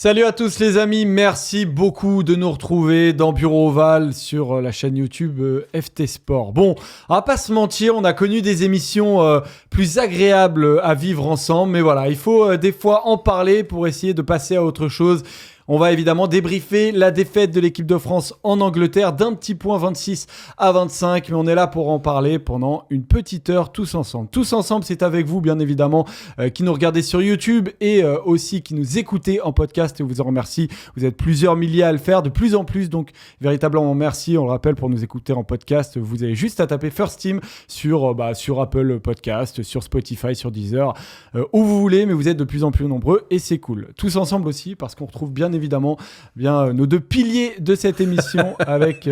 Salut à tous les amis, merci beaucoup de nous retrouver dans Bureau Ovale sur la chaîne YouTube FT Sport. Bon, on va pas se mentir, on a connu des émissions plus agréables à vivre ensemble, mais voilà, il faut des fois en parler pour essayer de passer à autre chose. On va évidemment débriefer la défaite de l'équipe de France en Angleterre d'un petit point 26-25, mais on est là pour en parler pendant une petite heure tous ensemble. Tous ensemble, c'est avec vous bien évidemment qui nous regardez sur YouTube et aussi qui nous écoutez en podcast et on vous en remercie. Vous êtes plusieurs milliers à le faire, de plus en plus, donc véritablement merci. On le rappelle, pour nous écouter en podcast, vous avez juste à taper First Team sur Apple Podcast, sur Spotify, sur Deezer, où vous voulez, mais vous êtes de plus en plus nombreux et c'est cool. Tous ensemble aussi parce qu'on retrouve bien évidemment nos deux piliers de cette émission avec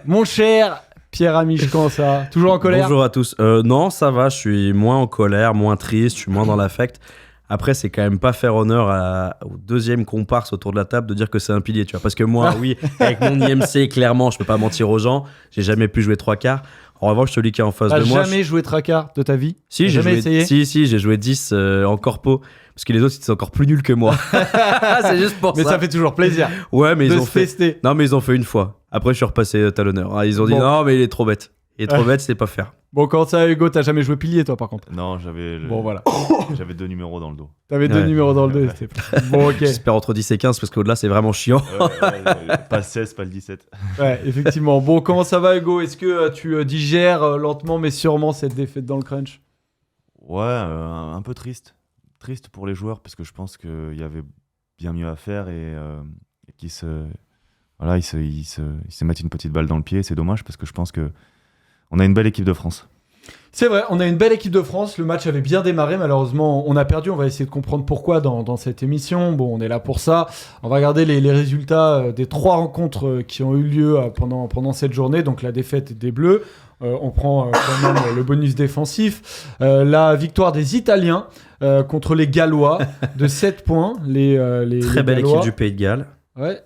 mon cher Pierre Amiche. Comment ça va ? Toujours en colère ? Bonjour à tous. Non, ça va, je suis moins en colère, moins triste, je suis moins dans l'affect. Après, c'est quand même pas faire honneur au deuxième comparse autour de la table de dire que c'est un pilier, tu vois. Parce que moi, oui, avec mon IMC, clairement, je peux pas mentir aux gens, j'ai jamais pu jouer 3 quarts. En revanche, celui qui est en face de moi... T'as jamais joué 3 quarts de ta vie ? Si, j'ai joué 10 en corpo. Parce que les autres, c'était encore plus nul que moi. C'est juste pour ça. Mais ça fait toujours plaisir. Ouais, mais de ils ont se tester. Non, mais ils ont fait une fois. Après, je suis repassé talonneur. Ils ont dit non, mais il est trop bête. Il est trop bête, c'est pas faire. Bon, quand ça, Hugo, t'as jamais joué pilier, toi, par contre ? Non, j'avais voilà. j'avais 2 numéros dans le dos. T'avais 2 numéros dans le dos. Bon, ok. J'espère entre 10 et 15, parce qu'au-delà, c'est vraiment chiant. Pas le 16, pas le 17. Ouais, effectivement. Bon, comment ça va, Hugo ? Est-ce que tu digères lentement, mais sûrement, cette défaite dans le crunch ? Ouais, un peu triste. Triste pour les joueurs, parce que je pense qu'il y avait bien mieux à faire et qu'ils se mettent une petite balle dans le pied. C'est dommage, parce que je pense qu'on a une belle équipe de France. C'est vrai, on a une belle équipe de France. Le match avait bien démarré. Malheureusement, on a perdu. On va essayer de comprendre pourquoi dans cette émission. Bon, on est là pour ça. On va regarder les résultats des 3 rencontres qui ont eu lieu pendant cette journée. Donc, la défaite des Bleus. On prend quand même le bonus défensif. La victoire des Italiens contre les Gallois de 7 points. Très belle équipe du Pays de Galles. Ouais.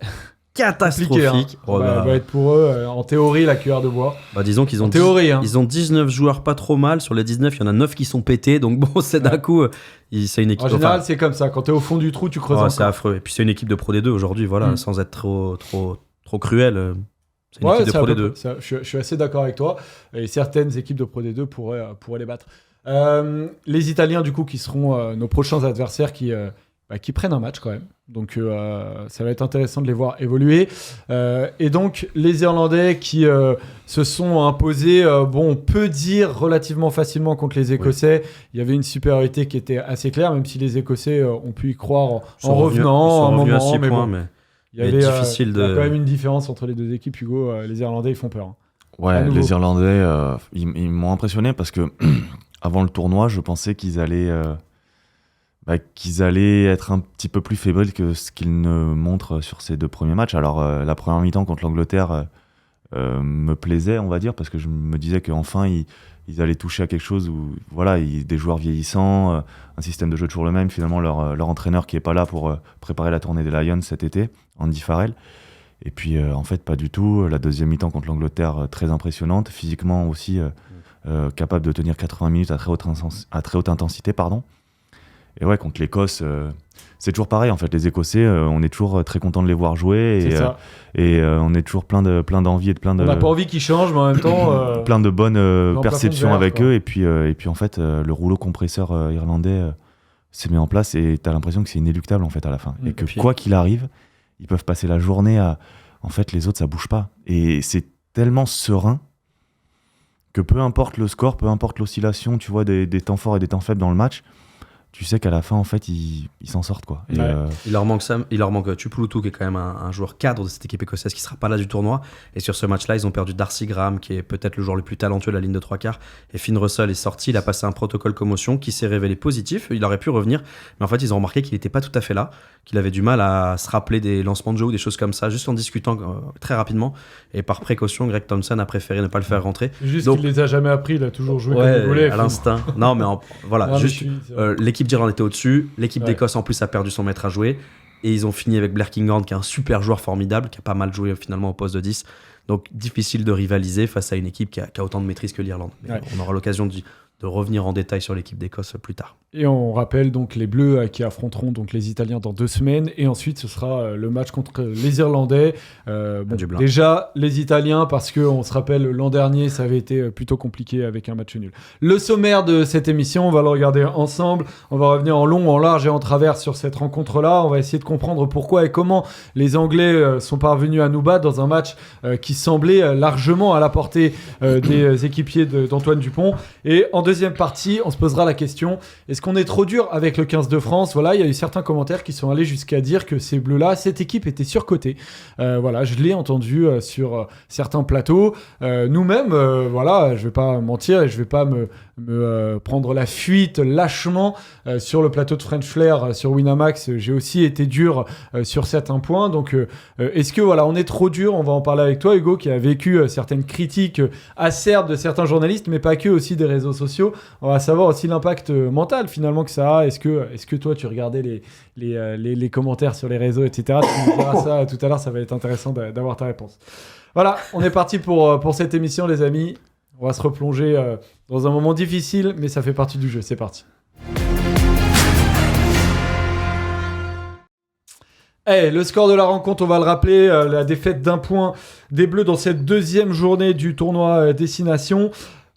Catastrophique. Va être pour eux, en théorie, la cuillère de bois. Disons qu'ils ont, ils ont 19 joueurs pas trop mal. Sur les 19, il y en a 9 qui sont pétés. Donc bon, c'est d'un coup, c'est une équipe... En général, c'est comme ça. Quand t'es au fond du trou, tu creuses encore. C'est affreux. Et puis c'est une équipe de Pro D2 aujourd'hui, voilà, sans être trop cruel. C'est une équipe de Pro D2. Je suis assez d'accord avec toi. Et certaines équipes de Pro D2 pourraient les battre. Les Italiens, du coup, qui seront nos prochains adversaires qui prennent un match quand même. Donc ça va être intéressant de les voir évoluer. Et donc les Irlandais qui se sont imposés, on peut dire relativement facilement contre les Écossais. Oui. Il y avait une supériorité qui était assez claire, même si les Écossais ont pu y croire en revenant à un moment. À 6 points, mais il y avait difficile il y a quand même une différence entre les deux équipes, Hugo. Les Irlandais, ils font peur. Ouais, les Irlandais, ils m'ont impressionné parce que avant le tournoi, je pensais qu'ils allaient être un petit peu plus fébriles que ce qu'ils ne montrent sur ces 2 premiers matchs. Alors, la première mi-temps contre l'Angleterre me plaisait, on va dire, parce que je me disais qu'enfin, ils allaient toucher à quelque chose où, voilà, des joueurs vieillissants, un système de jeu toujours le même. Finalement, leur entraîneur qui n'est pas là pour préparer la tournée des Lions cet été, Andy Farrell. Et puis, en fait, pas du tout. La deuxième mi-temps contre l'Angleterre, très impressionnante. Physiquement aussi, capable de tenir 80 minutes à très haute intensité, pardon. Et ouais, contre l'Écosse, c'est toujours pareil. En fait, les Écossais, on est toujours très content de les voir jouer et on est toujours plein d'envie et de plein de. On n'a pas envie qu'ils changent, mais en même temps, plein de bonnes perceptions avec eux. Et puis en fait, le rouleau compresseur irlandais s'est mis en place et t'as l'impression que c'est inéluctable en fait à la fin et que quoi qu'il arrive, ils peuvent passer la journée à. En fait, les autres, ça bouge pas et c'est tellement serein que peu importe le score, peu importe l'oscillation, tu vois, des temps forts et des temps faibles dans le match. Tu sais qu'à la fin, en fait, ils s'en sortent, quoi. Et il leur manque Tupulotu, qui est quand même un joueur cadre de cette équipe écossaise, qui sera pas là du tournoi. Et sur ce match-là, ils ont perdu Darcy Graham, qui est peut-être le joueur le plus talentueux de la ligne de 3 quarts. Et Finn Russell est sorti, il a passé un protocole commotion qui s'est révélé positif. Il aurait pu revenir, mais en fait, ils ont remarqué qu'il n'était pas tout à fait là, qu'il avait du mal à se rappeler des lancements de jeu ou des choses comme ça, juste en discutant très rapidement. Et par précaution, Greg Thompson a préféré ne pas le faire rentrer. Juste qu'il les a jamais appris, il a toujours joué comme il voulait. À l'instinct. Non, mais voilà, l'équipe d'Irlande était au-dessus, l'équipe d'Écosse en plus a perdu son maître à jouer et ils ont fini avec Blair Kinghorn qui est un super joueur formidable qui a pas mal joué finalement au poste de 10, donc difficile de rivaliser face à une équipe qui a autant de maîtrise que l'Irlande. Mais on aura l'occasion de revenir en détail sur l'équipe d'Écosse plus tard. Et on rappelle donc les Bleus qui affronteront donc les Italiens dans 2 semaines. Et ensuite, ce sera le match contre les Irlandais. Déjà, les Italiens, parce qu'on se rappelle, l'an dernier, ça avait été plutôt compliqué avec un match nul. Le sommaire de cette émission, on va le regarder ensemble. On va revenir en long, en large et en travers sur cette rencontre-là. On va essayer de comprendre pourquoi et comment les Anglais sont parvenus à nous battre dans un match qui semblait largement à la portée des équipiers d'Antoine Dupont. Et en deuxième partie, on se posera la question, est-ce qu'on est trop dur avec le 15 de France? Voilà, il y a eu certains commentaires qui sont allés jusqu'à dire que ces Bleus-là, cette équipe était surcotée. Voilà, je l'ai entendu sur certains plateaux. Nous-mêmes, voilà, je vais pas mentir et je vais pas me prendre la fuite lâchement sur le plateau de French Flair sur Winamax. J'ai aussi été dur sur certains points. Donc, est-ce que voilà, on est trop dur? On va en parler avec toi, Hugo, qui a vécu certaines critiques acerbes de certains journalistes, mais pas que, aussi des réseaux sociaux. On va savoir aussi l'impact mental finalement que ça a. Est-ce que toi, tu regardais les commentaires sur les réseaux, etc. Tu me diras ça tout à l'heure. Ça va être intéressant d'avoir ta réponse. Voilà, on est parti pour cette émission, les amis. On va se replonger dans un moment difficile, mais ça fait partie du jeu. C'est parti. Le score de la rencontre, on va le rappeler, la défaite d'1 point des Bleus dans cette 2e journée du tournoi Destination.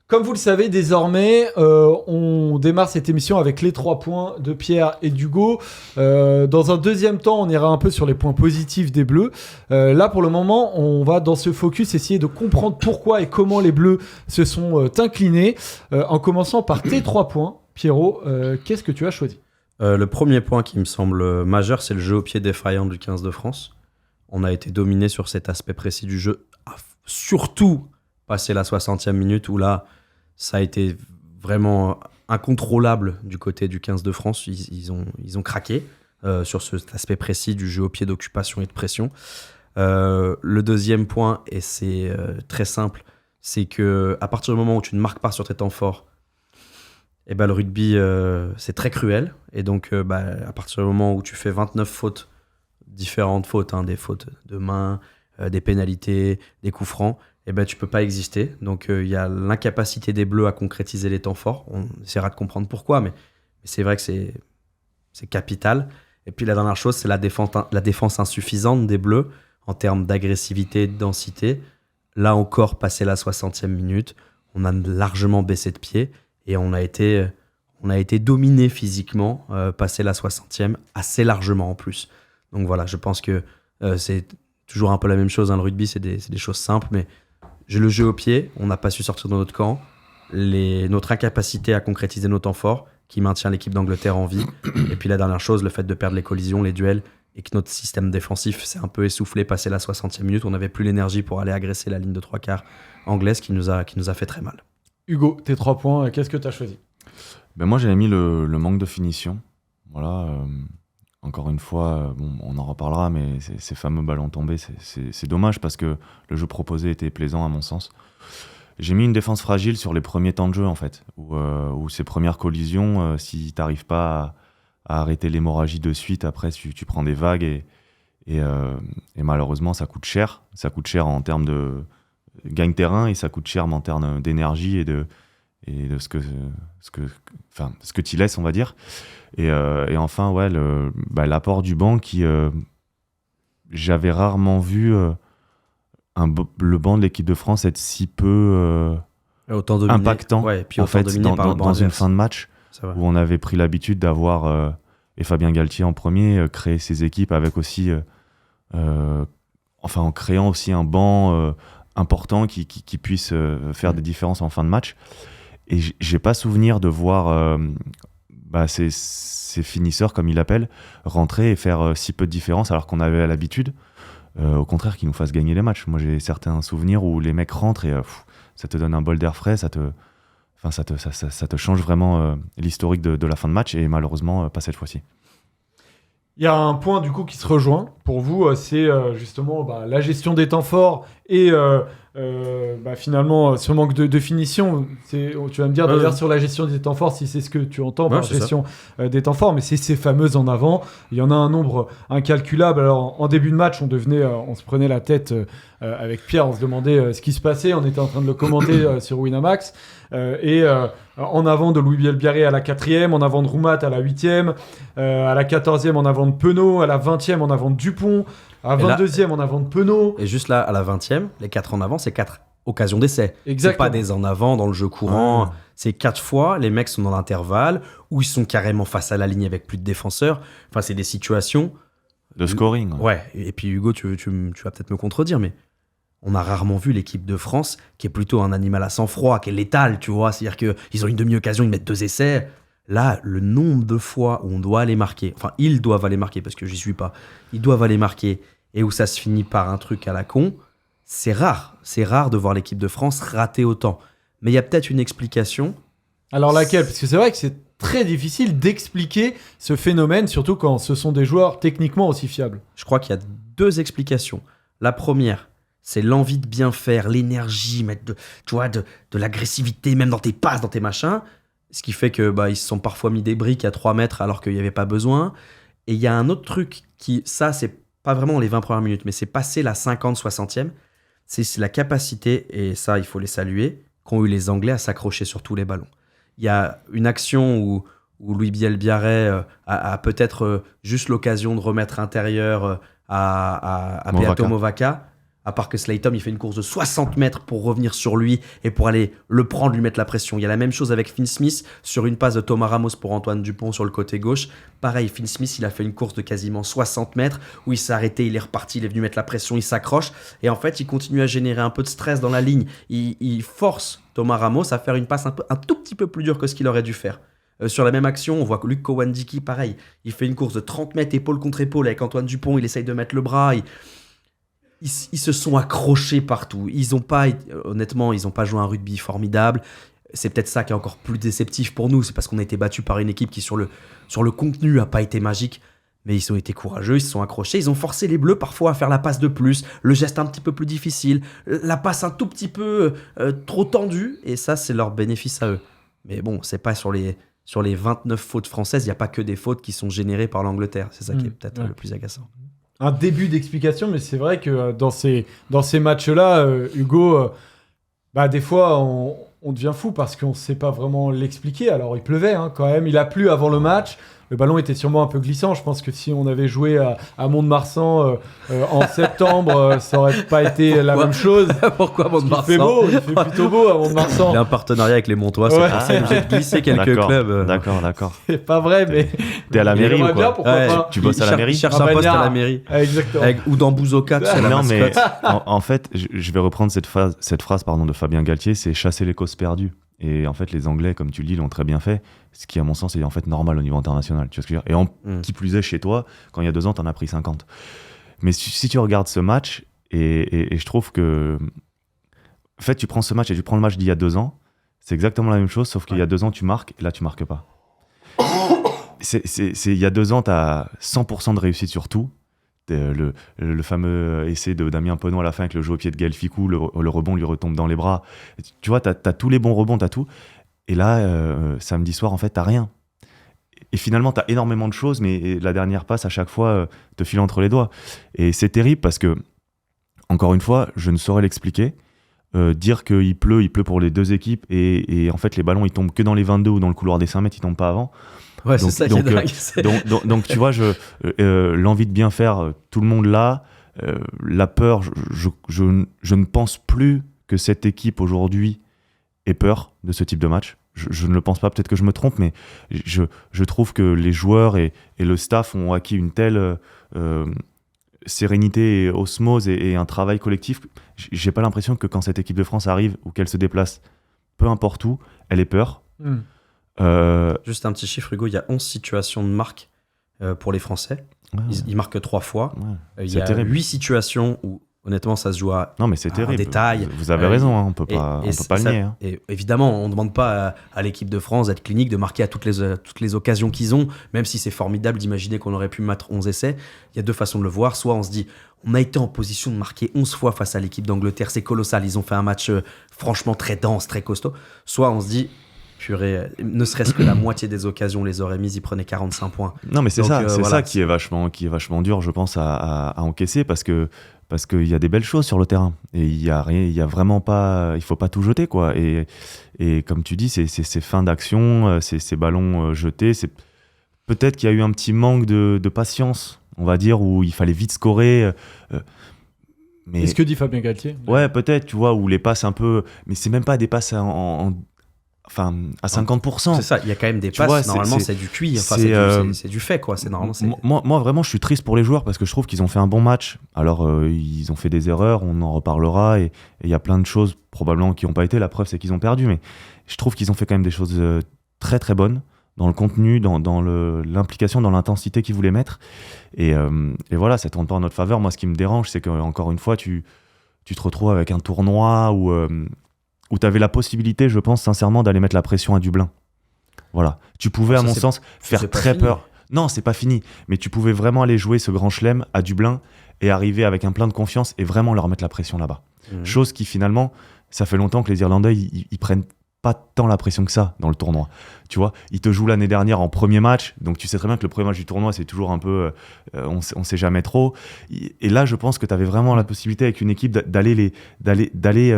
Comme vous le savez désormais, on démarre cette émission avec les 3 points de Pierre et d'Hugo. Dans un deuxième temps, on ira un peu sur les points positifs des Bleus. Là, pour le moment, on va dans ce focus essayer de comprendre pourquoi et comment les Bleus se sont inclinés. En commençant par tes 3 points, Pierrot, qu'est-ce que tu as choisi ? Le premier point qui me semble majeur, c'est le jeu au pied défaillant du 15 de France. On a été dominé sur cet aspect précis du jeu, surtout passé la 60e minute où là, ça a été vraiment incontrôlable du côté du 15 de France. Ils ont craqué sur cet aspect précis du jeu au pied d'occupation et de pression. Le deuxième point, et c'est très simple, c'est qu'à partir du moment où tu ne marques pas sur tes temps forts, et le rugby, c'est très cruel. Et donc, à partir du moment où tu fais 29 fautes, différentes fautes, des fautes de main, des pénalités, des coups francs, tu peux pas exister. Donc, il y a l'incapacité des Bleus à concrétiser les temps forts. On essaiera de comprendre pourquoi, mais c'est vrai que c'est capital. Et puis, la dernière chose, c'est la défense insuffisante des Bleus en termes d'agressivité et de densité. Là encore, passé la 60e minute, on a largement baissé de pied. Et on a été dominé physiquement, passé la 60e, assez largement en plus. Donc voilà, je pense que c'est toujours un peu la même chose. Le rugby, c'est des choses simples, mais le jeu au pied, on n'a pas su sortir de notre camp. Notre incapacité à concrétiser nos temps forts, qui maintient l'équipe d'Angleterre en vie. Et puis la dernière chose, le fait de perdre les collisions, les duels, et que notre système défensif s'est un peu essoufflé passé la 60e minute. On n'avait plus l'énergie pour aller agresser la ligne de 3/4 anglaise qui nous a fait très mal. Hugo, tes 3 points, qu'est-ce que tu as choisi ? Moi, j'avais mis le manque de finition. Voilà. Encore une fois, on en reparlera, mais ces fameux ballons tombés, c'est dommage parce que le jeu proposé était plaisant à mon sens. J'ai mis une défense fragile sur les premiers temps de jeu, en fait, où ces premières collisions, si tu n'arrives pas à arrêter l'hémorragie de suite, après, tu prends des vagues et malheureusement, ça coûte cher. Ça coûte cher en termes de gagne-terrain et ça coûte cher en termes d'énergie et de ce que tu laisses, on va dire. Et enfin, l'apport du banc qui... j'avais rarement vu le banc de l'équipe de France être si peu impactant puis en fait, dans une fin de match où on avait pris l'habitude d'avoir, et Fabien Galtier en premier, créé ses équipes avec aussi... en créant aussi un banc... important qui puisse faire des différences en fin de match. Et j'ai pas souvenir de voir ces finisseurs, comme il l'appelle, rentrer et faire si peu de différence alors qu'on avait l'habitude. Au contraire, qu'ils nous fassent gagner les matchs. Moi, j'ai certains souvenirs où les mecs rentrent et ça te donne un bol d'air frais, ça te change vraiment l'historique de la fin de match, et malheureusement, pas cette fois-ci. Il y a un point du coup qui se rejoint pour vous, c'est justement la gestion des temps forts et finalement, ce manque de finition, tu vas me dire d'ailleurs Ouais. sur la gestion des temps forts, si c'est ce que tu entends Ouais, par c'est gestion des temps forts, mais c'est ces fameuses en avant. Il y en a un nombre incalculable. Alors, en début de match, on se prenait la tête avec Pierre, on se demandait ce qui se passait. On était en train de le commenter sur Winamax. En avant de Louis Bielbiarré à la 4e, en avant de Roumat à la 8e, à la 14e en avant de Penaud, à la 20e en avant de Dupont, à la 22e en avant de Penaud. Et juste là, à la 20e, les 4 en avant, c'est 4 occasions d'essai. C'est Exactement. pas des en avant dans le jeu courant. Ouais. C'est 4 fois, les mecs sont dans l'intervalle, ou ils sont carrément face à la ligne avec plus de défenseurs. Enfin, c'est des situations. De scoring. Ouais, et puis Hugo, tu vas peut-être me contredire, mais on a rarement vu l'équipe de France qui est plutôt un animal à sang-froid, qui est létal, tu vois. C'est-à-dire qu'ils ont une demi-occasion, ils mettent 2 essais. Là, le nombre de fois où on doit aller marquer, enfin, ils doivent aller marquer, parce que j'y suis pas, ils doivent aller marquer, et où ça se finit par un truc à la con, c'est rare. C'est rare de voir l'équipe de France rater autant. Mais il y a peut-être une explication. Alors laquelle ? Parce que c'est vrai que c'est très difficile d'expliquer ce phénomène, surtout quand ce sont des joueurs techniquement aussi fiables. Je crois qu'il y a 2 explications. La première, c'est l'envie de bien faire, l'énergie, mettre de l'agressivité, même dans tes passes, dans tes machins. Ce qui fait que ils se sont parfois mis des briques à 3 mètres alors qu'il n'y avait pas besoin. Et il y a un autre truc qui, ça, c'est pas vraiment les 20 premières minutes, mais c'est passé la 50-60e. C'est la capacité, et ça, il faut les saluer, qu'ont eu les Anglais à s'accrocher sur tous les ballons. Il y a une action où Louis Bielbiarré a peut-être juste l'occasion de remettre intérieur à Beato Movaca. À part que Slayton, il fait une course de 60 mètres pour revenir sur lui et pour aller le prendre, lui mettre la pression. Il y a la même chose avec Finn Smith sur une passe de Thomas Ramos pour Antoine Dupont sur le côté gauche. Pareil, Finn Smith, il a fait une course de quasiment 60 mètres où il s'est arrêté, il est reparti, il est venu mettre la pression, il s'accroche. Et en fait, il continue à générer un peu de stress dans la ligne. Il force Thomas Ramos à faire une passe un tout petit peu plus dure que ce qu'il aurait dû faire. Sur la même action, on voit que Luc Kowandiki, pareil, il fait une course de 30 mètres épaule contre épaule avec Antoine Dupont, il essaye de mettre le bras, ils se sont accrochés partout. Honnêtement, ils n'ont pas joué un rugby formidable. C'est peut-être ça qui est encore plus déceptif pour nous. C'est parce qu'on a été battus par une équipe qui, sur le contenu, n'a pas été magique. Mais ils ont été courageux, ils se sont accrochés. Ils ont forcé les Bleus parfois à faire la passe de plus, le geste un petit peu plus difficile, la passe un tout petit peu trop tendue. Et ça, c'est leur bénéfice à eux. Mais bon, c'est pas sur les 29 fautes françaises, il n'y a pas que des fautes qui sont générées par l'Angleterre. C'est ça qui est peut-être le plus agaçant. Un début d'explication, mais c'est vrai que dans ces matchs-là, Hugo, des fois, on devient fou parce qu'on ne sait pas vraiment l'expliquer. Alors, il pleuvait quand même, il a plu avant le match. Le ballon était sûrement un peu glissant. Je pense que si on avait joué à Mont-de-Marsan en septembre, ça n'aurait pas été la même chose. Pourquoi Mont-de-Marsan ? Il fait plutôt beau à Mont-de-marsan. Il a un partenariat avec les Montois, c'est pour ça que j'ai glissé quelques clubs. D'accord. C'est pas vrai, mais... T'es à la mairie ou bien, quoi pourquoi pas. Tu bosses à la mairie? Il cherche un poste à la mairie. Exactement. Ou dans Bouzouka, c'est la Non, mais mascotte. en fait, je vais reprendre cette phrase de Fabien Galtier, c'est chasser les causes perdues. Et en fait, les Anglais, comme tu le dis, l'ont très bien fait. Ce qui, à mon sens, est en fait normal au niveau international. Tu vois ce que je veux dire ? Et qui plus est, chez toi, quand il y a 2 ans, t'en as pris 50. Mais si tu regardes ce match, et je trouve que... En fait, tu prends ce match et tu prends le match d'il y a 2 ans, c'est exactement la même chose, sauf qu'il y a 2 ans, tu marques, et là, tu marques pas. Il y a 2 ans, t'as 100% de réussite sur tout. Le fameux essai de Damien Penaud à la fin avec le jeu au pied de Gaël Ficou, le rebond lui retombe dans les bras. Tu vois, t'as tous les bons rebonds, t'as tout. Et là, samedi soir, en fait, t'as rien. Et finalement, t'as énormément de choses, mais la dernière passe, à chaque fois, te file entre les doigts. Et c'est terrible parce que, encore une fois, je ne saurais l'expliquer. Dire qu'il pleut pour les 2 équipes et en fait, les ballons, ils tombent que dans les 22 ou dans le couloir des 5 mètres, ils tombent pas avant. Ouais, c'est ça qui est dingue. Donc, tu vois, l'envie de bien faire, tout le monde là, la peur, je ne pense plus que cette équipe aujourd'hui ait peur de ce type de match. Je ne le pense pas, peut-être que je me trompe, mais je trouve que les joueurs et le staff ont acquis une telle sérénité et osmose et un travail collectif. J'ai pas l'impression que quand cette équipe de France arrive ou qu'elle se déplace, peu importe où, elle ait peur. Juste un petit chiffre, Hugo, il y a 11 situations de marque pour les Français. Ouais. Ils marquent 3 fois. Ouais, Il y a terrible. 8 situations où Honnêtement, ça se joue à Non, mais c'est un terrible. détail. Vous avez raison, hein, on peut pas le ça, nier. Hein. Et évidemment, on ne demande pas à l'équipe de France d'être clinique, de marquer à toutes les occasions qu'ils ont, même si c'est formidable d'imaginer qu'on aurait pu mettre 11 essais. Il y a deux façons de le voir. Soit on se dit, on a été en position de marquer 11 fois face à l'équipe d'Angleterre, c'est colossal, ils ont fait un match franchement très dense, très costaud. Soit on se dit, purée, ne serait-ce que la moitié des occasions, on les aurait mises, ils prenaient 45 points. Non, mais c'est Donc, ça, voilà. ça qui est vachement dur, je pense, à encaisser parce qu'il y a des belles choses sur le terrain et il y a vraiment pas, il faut pas tout jeter quoi. Et comme tu dis, ces fins d'action, ces ballons jetés, c'est peut-être qu'il y a eu un petit manque de patience, on va dire, où il fallait vite scorer. Mais Est-ce que dit Fabien Galtier ? ouais, peut-être, tu vois, où les passes un peu, mais c'est même pas des passes enfin, à 50%. C'est ça, il y a quand même des Tu passes, vois, normalement c'est du cuit, enfin, c'est du fait quoi, c'est normalement. Moi vraiment je suis triste pour les joueurs parce que je trouve qu'ils ont fait un bon match. Alors ils ont fait des erreurs, on en reparlera et il y a plein de choses probablement qui n'ont pas été, la preuve c'est qu'ils ont perdu, mais je trouve qu'ils ont fait quand même des choses très très bonnes dans le contenu, dans l'implication, dans l'intensité qu'ils voulaient mettre et voilà, ça tourne pas en notre faveur. Moi ce qui me dérange c'est qu'encore une fois tu te retrouves avec un tournoi où tu avais la possibilité, je pense sincèrement, d'aller mettre la pression à Dublin. Voilà. Tu pouvais, à mon sens, faire très peur. Non, c'est pas fini. Mais tu pouvais vraiment aller jouer ce grand chelem à Dublin et arriver avec un plein de confiance et vraiment leur mettre la pression là-bas. Chose qui, finalement, ça fait longtemps que les Irlandais, ils prennent pas tant la pression que ça dans le tournoi. Tu vois, ils te jouent l'année dernière en premier match, donc tu sais très bien que le premier match du tournoi, c'est toujours un peu... on sait jamais trop. Et là, je pense que tu avais vraiment la possibilité avec une équipe d'aller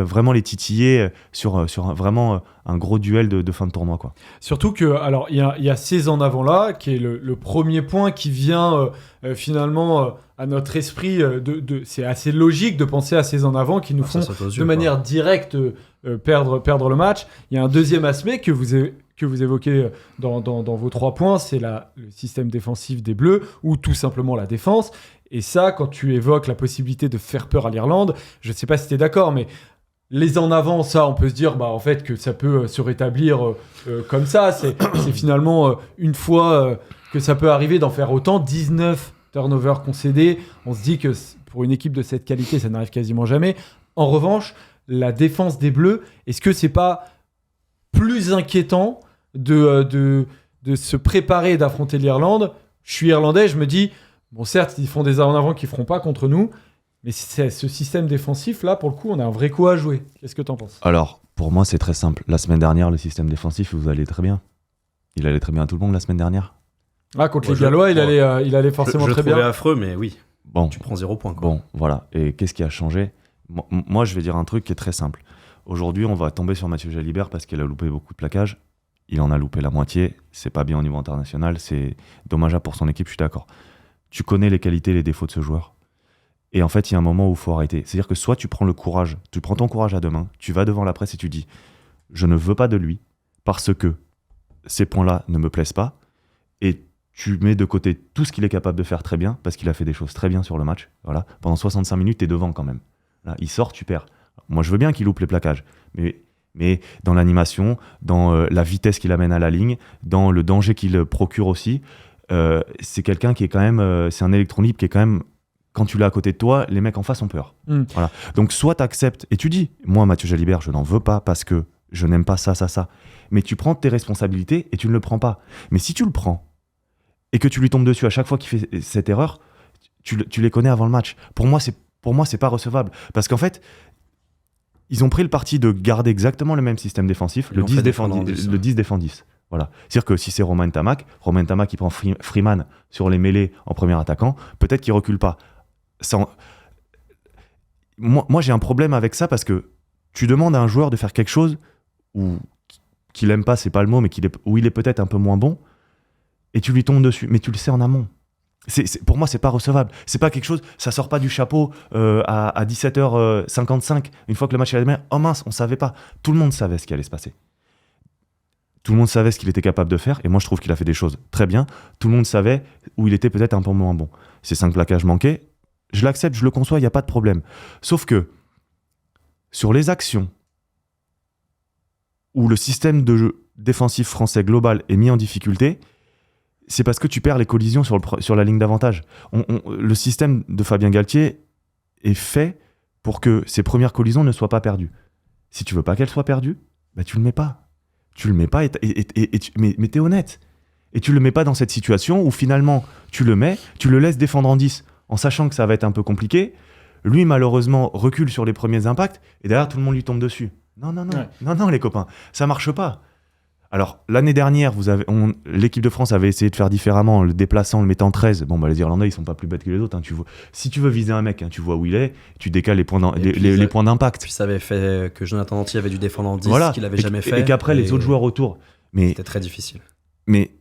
vraiment les titiller sur vraiment un gros duel de fin de tournoi, quoi. Surtout que, alors, il y a ces en avant-là, qui est le premier point qui vient finalement à notre esprit. C'est assez logique de penser à ces en avant qui nous font de manière directe perdre le match. Il y a un deuxième aspect que vous évoquez dans vos 3 points, c'est le système défensif des Bleus ou tout simplement la défense. Et ça, quand tu évoques la possibilité de faire peur à l'Irlande, je ne sais pas si tu es d'accord, mais les en avant, ça, on peut se dire en fait que ça peut se rétablir comme ça. C'est finalement une fois que ça peut arriver d'en faire autant, 19 turnovers concédés. On se dit que pour une équipe de cette qualité, ça n'arrive quasiment jamais. En revanche, la défense des Bleus, est-ce que c'est pas plus inquiétant de se préparer d'affronter l'Irlande? Je suis irlandais, je me dis, bon certes, ils font des en avant qu'ils feront pas contre nous, mais c'est ce système défensif, là, pour le coup, on a un vrai coup à jouer. Qu'est-ce que t'en penses? Alors, pour moi, c'est très simple. La semaine dernière, le système défensif, vous allez très bien. Il allait très bien à tout le monde la semaine dernière. Ah, contre les Gallois, il allait forcément très bien. Je trouvais affreux, mais oui. Bon. Tu prends 0 point, quoi. Bon, voilà. Et qu'est-ce qui a changé? Moi, je vais dire un truc qui est très simple. Aujourd'hui, on va tomber sur Mathieu Jalibert parce qu'il a loupé beaucoup de plaquages. Il en a loupé la moitié. C'est pas bien au niveau international. C'est dommageable pour son équipe, je suis d'accord. Tu connais les qualités et les défauts de ce joueur. Et en fait, il y a un moment où il faut arrêter. C'est-à-dire que soit tu prends ton courage à deux mains, tu vas devant la presse et tu dis « Je ne veux pas de lui parce que ces points-là ne me plaisent pas. » Et tu mets de côté tout ce qu'il est capable de faire très bien parce qu'il a fait des choses très bien sur le match. Voilà. Pendant 65 minutes, tu es devant quand même. Là, il sort, tu perds. Moi, je veux bien qu'il loupe les plaquages. Mais dans l'animation, dans la vitesse qu'il amène à la ligne, dans le danger qu'il procure aussi, c'est quelqu'un qui est quand même... c'est un électron libre qui est quand même... Quand tu l'as à côté de toi, les mecs en face ont peur. Voilà. Donc, soit tu acceptes et tu dis, moi, Mathieu Jalibert, je n'en veux pas parce que je n'aime pas ça. Mais tu prends tes responsabilités et tu ne le prends pas. Mais si tu le prends et que tu lui tombes dessus à chaque fois qu'il fait cette erreur, tu les connais avant le match. Pour moi, c'est pas recevable. Parce qu'en fait, ils ont pris le parti de garder exactement le même système défensif, le 10 défend 10. Voilà. C'est-à-dire que si c'est Romain Tamac qui prend Freeman sur les mêlées en premier attaquant, peut-être qu'il recule pas. Moi, j'ai un problème avec ça parce que tu demandes à un joueur de faire quelque chose qu'il aime pas, c'est pas le mot, mais où il est peut-être un peu moins bon, et tu lui tombes dessus. Mais tu le sais en amont. Pour moi, c'est pas recevable. C'est pas quelque chose, ça sort pas du chapeau à 17h55, une fois que le match est allé. Oh mince, on savait pas. Tout le monde savait ce qui allait se passer. Tout le monde savait ce qu'il était capable de faire, et moi je trouve qu'il a fait des choses très bien. Tout le monde savait où il était peut-être un peu moins bon. Ces 5 plaquages manqués, je l'accepte, je le conçois, il n'y a pas de problème. Sauf que sur les actions où le système de jeu défensif français global est mis en difficulté, c'est parce que tu perds les collisions sur la ligne d'avantage. Le système de Fabien Galtier est fait pour que ces premières collisions ne soient pas perdues. Si tu veux pas qu'elles soient perdues, bah tu le mets pas. Tu le mets pas, mais t'es honnête. Et tu le mets pas dans cette situation où finalement tu le mets, tu le laisses défendre en 10 en sachant que ça va être un peu compliqué. Lui, malheureusement, recule sur les premiers impacts et derrière, tout le monde lui tombe dessus. Non, les copains, ça marche pas. Alors, l'année dernière, l'équipe de France avait essayé de faire différemment en le déplaçant, en le mettant 13. Bon, les Irlandais, ils sont pas plus bêtes que les autres. Si tu veux viser un mec, tu vois où il est, tu décales les points d'impact. Puis ça avait fait que Jonathan Danty avait dû défendre en 10, qu'il avait jamais fait. Et qu'après, les autres joueurs autour. C'était très difficile. Mais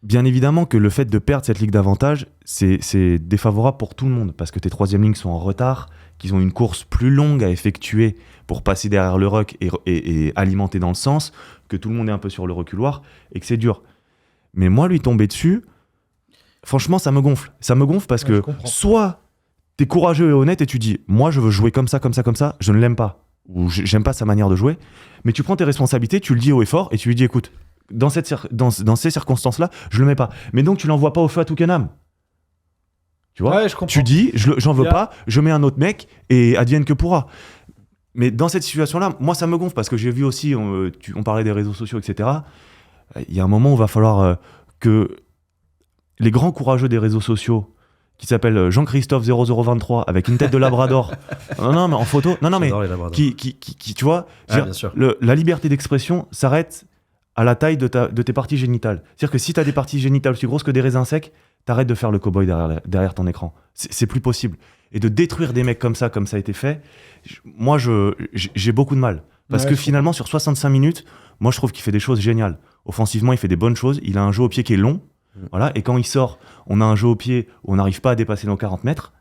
bien évidemment que le fait de perdre cette ligue d'avantage, c'est défavorable pour tout le monde, parce que tes troisième lignes sont en retard, qu'ils ont une course plus longue à effectuer pour passer derrière le ruck et alimenter dans le sens, que tout le monde est un peu sur le reculoir et que c'est dur. Mais moi, lui tomber dessus, franchement, ça me gonfle. Ça me gonfle parce que soit t'es courageux et honnête et tu dis, moi, je veux jouer comme ça, je ne l'aime pas, ou j'aime pas sa manière de jouer, mais tu prends tes responsabilités, tu le dis haut et fort et tu lui dis, écoute, dans ces circonstances-là, je le mets pas. Mais donc, tu l'envoies pas au feu à Toukenham. Tu vois, je comprends. Tu dis, j'en veux pas, je mets un autre mec et advienne que pourra. Mais dans cette situation-là, moi, ça me gonfle parce que j'ai vu aussi, on parlait des réseaux sociaux, etc. Il y a un moment où il va falloir que les grands courageux des réseaux sociaux, qui s'appellent Jean-Christophe 0023 avec une tête de Labrador, non, mais en photo, mais qui tu vois, bien sûr. La liberté d'expression s'arrête à la taille de tes parties génitales. C'est-à-dire que si tu as des parties génitales aussi grosses que des raisins secs, t'arrêtes de faire le cow-boy derrière ton écran. C'est plus possible. Et de détruire des mecs comme ça a été fait, moi, j'ai beaucoup de mal. Parce que finalement, sur 65 minutes, moi, je trouve qu'il fait des choses géniales. Offensivement, il fait des bonnes choses. Il a un jeu au pied qui est long. Voilà. Et quand il sort, on a un jeu au pied où on n'arrive pas à dépasser nos 40 mètres.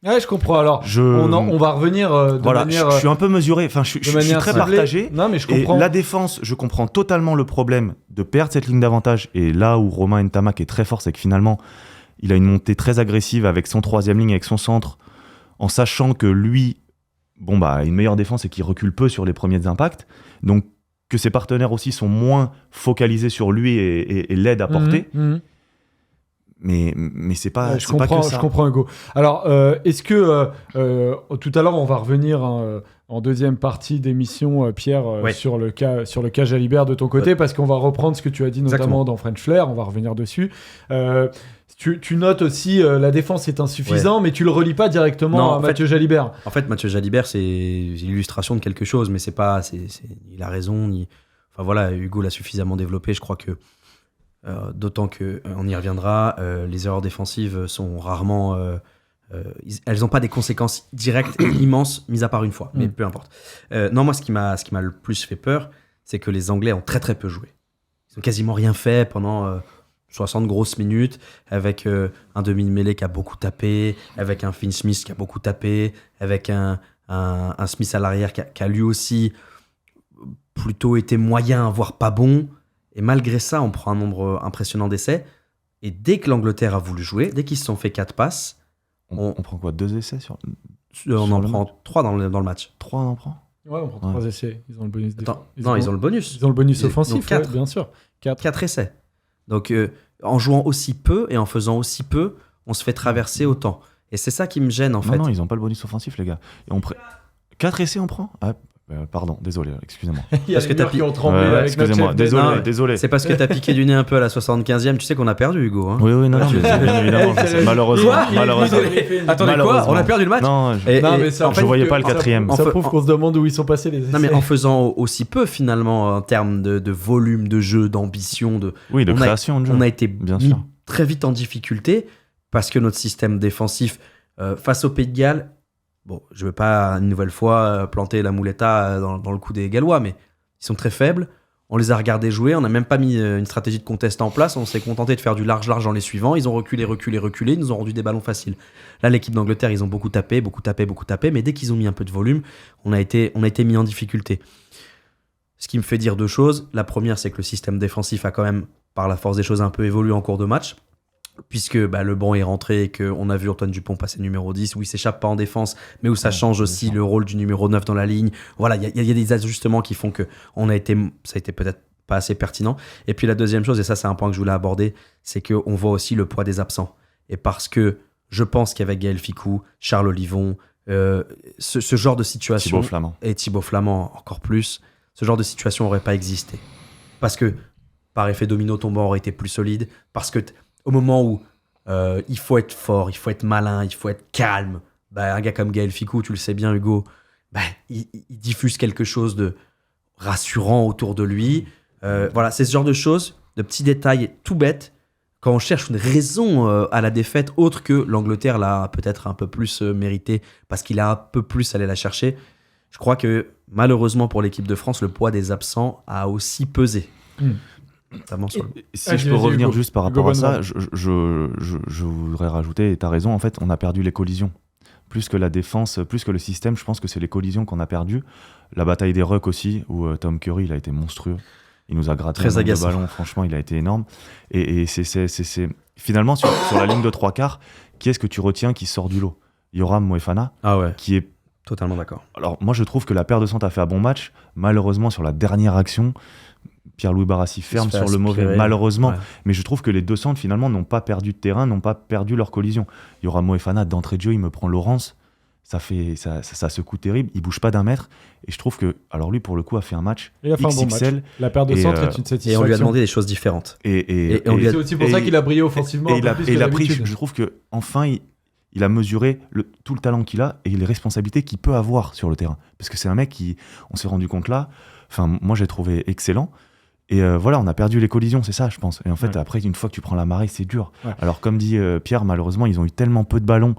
Ouais, je comprends. Alors, on va revenir de manière... Je suis un peu mesuré. Enfin, je suis très partagé. Non, mais je comprends. Et la défense, je comprends totalement le problème de perdre cette ligne d'avantage. Et là où Romain Ntamak est très fort, c'est que finalement, il a une montée très agressive avec son troisième ligne, avec son centre, en sachant que lui, a une meilleure défense et qu'il recule peu sur les premiers impacts. Donc, que ses partenaires aussi sont moins focalisés sur lui et l'aide à porter. Mais c'est pas, je comprends, pas que ça. Je comprends, Hugo. Alors, est-ce que tout à l'heure, on va revenir en deuxième partie d'émission, Pierre, sur le cas Jalibert de ton côté, parce qu'on va reprendre ce que tu as dit notamment dans French Flair, on va revenir dessus. Tu notes aussi la défense est insuffisante, mais tu le relis pas directement à Mathieu Jalibert. En fait, Mathieu Jalibert, c'est l'illustration de quelque chose, mais c'est pas, il a raison. Enfin voilà, Hugo l'a suffisamment développé. Je crois que d'autant que on y reviendra, les erreurs défensives sont rarement, elles n'ont pas des conséquences directes et immenses, mis à part une fois. Mais peu importe. Non, moi, ce qui m'a le plus fait peur, c'est que les Anglais ont très très peu joué. Ils ont quasiment rien fait pendant 60 grosses minutes, avec un demi-mêlée qui a beaucoup tapé, avec un Finn Smith qui a beaucoup tapé, avec un Smith à l'arrière qui a lui aussi plutôt été moyen, voire pas bon. Et malgré ça, on prend un nombre impressionnant d'essais. Et dès que l'Angleterre a voulu jouer, dès qu'ils se sont fait 4 passes... On prend quoi, 2 essais on en prend 3 dans le match. 3 on en prend? Ouais, on prend 3 essais. Ils ont le bonus. Ils ont le bonus. Ils ont le bonus offensif, 4. Bien sûr. 4 essais. Donc, en jouant aussi peu et en faisant aussi peu, on se fait traverser autant. Et c'est ça qui me gêne, en fait. Non, ils n'ont pas le bonus offensif, les gars. 4 essais, on prend? Pardon, désolé, excusez-moi. Il y a parce que qui ont tremblé avec excusez-moi, désolé. C'est parce que t'as piqué du nez un peu à la 75e. Tu sais qu'on a perdu, Hugo. Hein. Oui, non, bien évidemment. Malheureusement. Attendez, quoi? On a perdu le match? Non, mais ça, je voyais pas le 4e. Ça prouve qu'on se demande où ils sont passés les essais. Non, mais en faisant aussi peu, finalement, en termes de volume de jeu, d'ambition, de création de jeu. On a été mis très vite en difficulté parce que notre système défensif, face au Pays de Galles, bon, je ne veux pas une nouvelle fois planter la mouletta dans le cou des Gallois, mais ils sont très faibles. On les a regardés jouer, on n'a même pas mis une stratégie de contest en place, on s'est contenté de faire du large en les suivant. Ils ont reculé, ils nous ont rendu des ballons faciles. Là, l'équipe d'Angleterre, ils ont beaucoup tapé, mais dès qu'ils ont mis un peu de volume, on a été mis en difficulté. Ce qui me fait dire 2 choses. La première, c'est que le système défensif a quand même, par la force des choses, un peu évolué en cours de match. Puisque le banc est rentré et qu'on a vu Antoine Dupont passer numéro 10, où il s'échappe pas en défense, mais où ça change aussi le rôle du numéro 9 dans la ligne. Voilà, il y a des ajustements qui font que ça a été peut-être pas assez pertinent. Et puis la deuxième chose, et ça c'est un point que je voulais aborder, c'est qu'on voit aussi le poids des absents. Et parce que je pense qu'avec Gaël Fickou, Charles Olivon, ce genre de situation... Thibaut Flamand. Et Thibaut Flamand, encore plus, ce genre de situation n'aurait pas existé. Parce que, par effet domino, ton banc aurait été plus solide. Parce que au moment où il faut être fort, il faut être malin, il faut être calme, un gars comme Gaël Fickou, tu le sais bien, Hugo, il diffuse quelque chose de rassurant autour de lui. Voilà, c'est ce genre de choses, de petits détails tout bêtes, quand on cherche une raison à la défaite, autre que l'Angleterre l'a peut-être un peu plus mérité, parce qu'il a un peu plus allé la chercher. Je crois que, malheureusement pour l'équipe de France, le poids des absents a aussi pesé. Notamment sur Si je peux revenir juste par rapport à ça, je voudrais rajouter, et tu as raison, en fait, on a perdu les collisions. Plus que la défense, plus que le système, je pense que c'est les collisions qu'on a perdues. La bataille des rucks aussi, où Tom Curry, il a été monstrueux. Il nous a gratté le ballon, franchement, il a été énorme. Et c'est... Finalement, sur la ligne de 3/4, qui est-ce que tu retiens qui sort du lot ? Yoram Moefana, qui est... Totalement d'accord. Alors, moi, je trouve que la paire de centre a fait un bon match. Malheureusement, sur la dernière action, Pierre-Louis Barassi ferme sur le mauvais, malheureusement. Ouais. Mais je trouve que les deux centres, finalement, n'ont pas perdu de terrain, n'ont pas perdu leur collision. Yoram Moefana, d'entrée de jeu, il me prend Laurence. Ça secoue terrible. Il bouge pas d'un mètre. Et je trouve que, alors lui, pour le coup, a fait un match XXL. La paire de centre est une satisfaction. Et on lui a demandé des choses différentes. C'est aussi pour ça qu'il a brillé offensivement. Et il a pris, je trouve que enfin, il a mesuré tout le talent qu'il a et les responsabilités qu'il peut avoir sur le terrain. Parce que c'est un mec qui, on s'est rendu compte là, enfin, moi, j'ai trouvé excellent. Et voilà, on a perdu les collisions, c'est ça, je pense. Et en fait, après, une fois que tu prends la marée, c'est dur. Ouais. Alors, comme dit Pierre, malheureusement, ils ont eu tellement peu de ballons,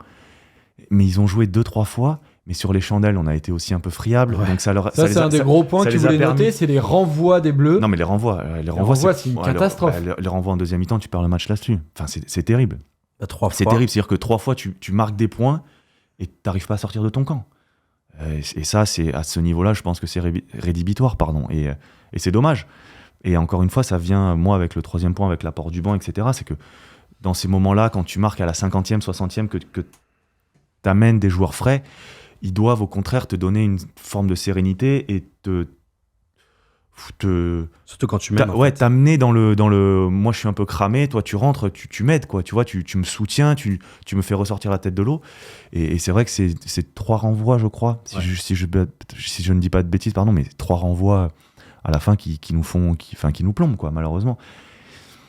mais ils ont joué 2-3 fois. Mais sur les chandelles, on a été aussi un peu friable. Ouais. Donc ça c'est un des gros points que tu voulais noter, c'est les renvois des Bleus. Non, mais les renvois, c'est une catastrophe. Les renvois en deuxième mi-temps, tu perds le match là-dessus. Enfin, c'est terrible. C'est terrible, c'est-à-dire que 3 fois, tu marques des points et tu n'arrives pas à sortir de ton camp. Et ça, c'est à ce niveau-là, je pense que c'est rédhibitoire, pardon. Et c'est dommage. Et encore une fois, ça vient, moi, avec le 3e point, avec l'apport du banc, etc. C'est que dans ces moments-là, quand tu marques à la 50e, 60e, que tu amènes des joueurs frais, ils doivent au contraire te donner une forme de sérénité et surtout quand tu mènes. T'amener dans le. Moi, je suis un peu cramé. Toi, tu rentres, tu m'aides, quoi. Tu vois, tu me soutiens, tu me fais ressortir la tête de l'eau. Et c'est vrai que c'est 3 renvois, je crois. Si je ne dis pas de bêtises, pardon, mais 3 renvois à la fin qui nous plombent, quoi. Malheureusement.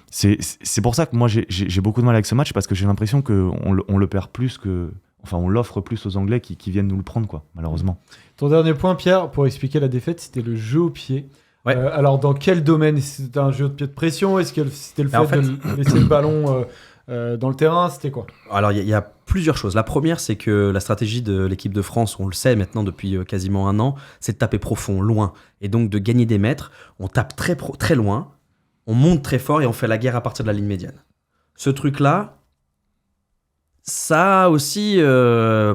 C'est pour ça que moi j'ai beaucoup de mal avec ce match parce que j'ai l'impression qu'on le perd plus que. Enfin, on l'offre plus aux Anglais qui viennent nous le prendre, quoi, malheureusement. Ton dernier point, Pierre, pour expliquer la défaite, c'était le jeu au pied. Ouais. Alors, dans quel domaine ? C'était un jeu de pied de pression ? Est-ce que c'était le fait de laisser le ballon dans le terrain ? C'était quoi ? Alors, il y a plusieurs choses. La première, c'est que la stratégie de l'équipe de France, on le sait maintenant depuis quasiment 1 an, c'est de taper profond, loin. Et donc, de gagner des mètres. On tape très loin, on monte très fort et on fait la guerre à partir de la ligne médiane. Ce truc-là, ça a aussi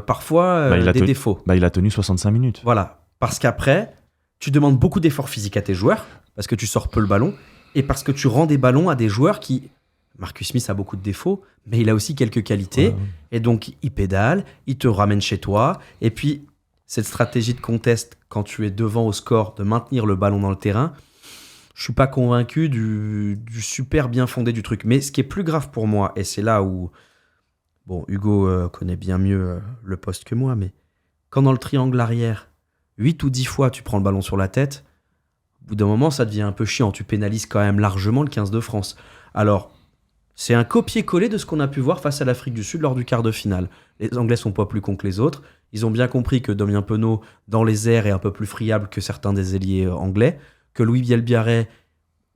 parfois des défauts. Il a tenu 65 minutes. Voilà, parce qu'après, tu demandes beaucoup d'efforts physiques à tes joueurs, parce que tu sors peu le ballon, et parce que tu rends des ballons à des joueurs qui... Marcus Smith a beaucoup de défauts, mais il a aussi quelques qualités, et donc il pédale, il te ramène chez toi, et puis cette stratégie de contest, quand tu es devant au score, de maintenir le ballon dans le terrain, je suis pas convaincu du super bien fondé du truc. Mais ce qui est plus grave pour moi, et c'est là où... Bon, Hugo connaît bien mieux le poste que moi, mais quand dans le triangle arrière, 8 ou 10 fois tu prends le ballon sur la tête, au bout d'un moment ça devient un peu chiant, tu pénalises quand même largement le 15 de France. Alors, c'est un copier-coller de ce qu'on a pu voir face à l'Afrique du Sud lors du quart de finale. Les Anglais sont pas plus cons que les autres, ils ont bien compris que Damien Penaud, dans les airs, est un peu plus friable que certains des ailiers anglais, que Louis Bielbiarré,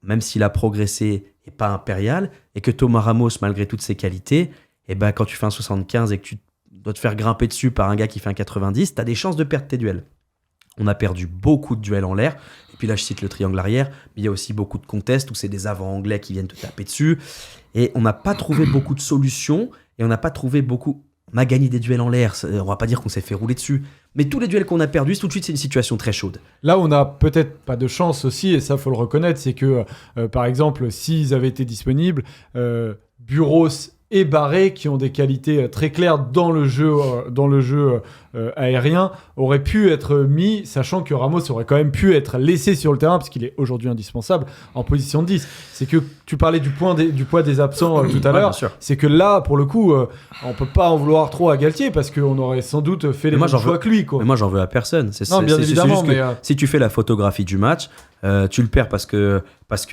même s'il a progressé, n'est pas impérial, et que Thomas Ramos, malgré toutes ses qualités, et ben quand tu fais un 75 et que tu dois te faire grimper dessus par un gars qui fait un 90, tu as des chances de perdre tes duels. On a perdu beaucoup de duels en l'air. Et puis là, je cite le triangle arrière, mais il y a aussi beaucoup de contests où c'est des avants anglais qui viennent te taper dessus. Et on n'a pas trouvé beaucoup de solutions et on n'a pas trouvé beaucoup... On a gagné des duels en l'air, on va pas dire qu'on s'est fait rouler dessus. Mais tous les duels qu'on a perdus, tout de suite, c'est une situation très chaude. Là, on n'a peut-être pas de chance aussi, et ça, faut le reconnaître, c'est que, par exemple, s'ils avaient été disponibles, Buros et Barré, qui ont des qualités très claires dans le jeu aérien aurait pu être mis, sachant que Ramos aurait quand même pu être laissé sur le terrain, parce qu'il est aujourd'hui indispensable, en position de 10. C'est que tu parlais du poids des absents tout à l'heure, c'est que là, pour le coup, on peut pas en vouloir trop à Galtier, parce qu'on aurait sans doute fait les mêmes choix que lui. Quoi. Mais moi, j'en veux à personne. Bien évidemment, juste que si tu fais la photographie du match, tu le perds parce que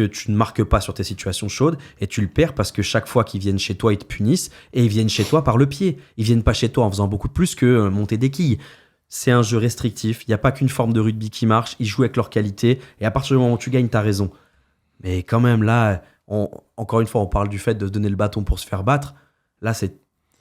tu ne marques pas sur tes situations chaudes, et tu le perds parce que chaque fois qu'ils viennent chez toi, ils te punissent, et ils viennent chez toi par le pied. Ils viennent pas chez toi en faisant beaucoup plus que monter des quilles. C'est un jeu restrictif, il n'y a pas qu'une forme de rugby qui marche, ils jouent avec leur qualité, et à partir du moment où tu gagnes, tu as raison. Mais quand même, là, encore une fois, on parle du fait de donner le bâton pour se faire battre. Là, c'est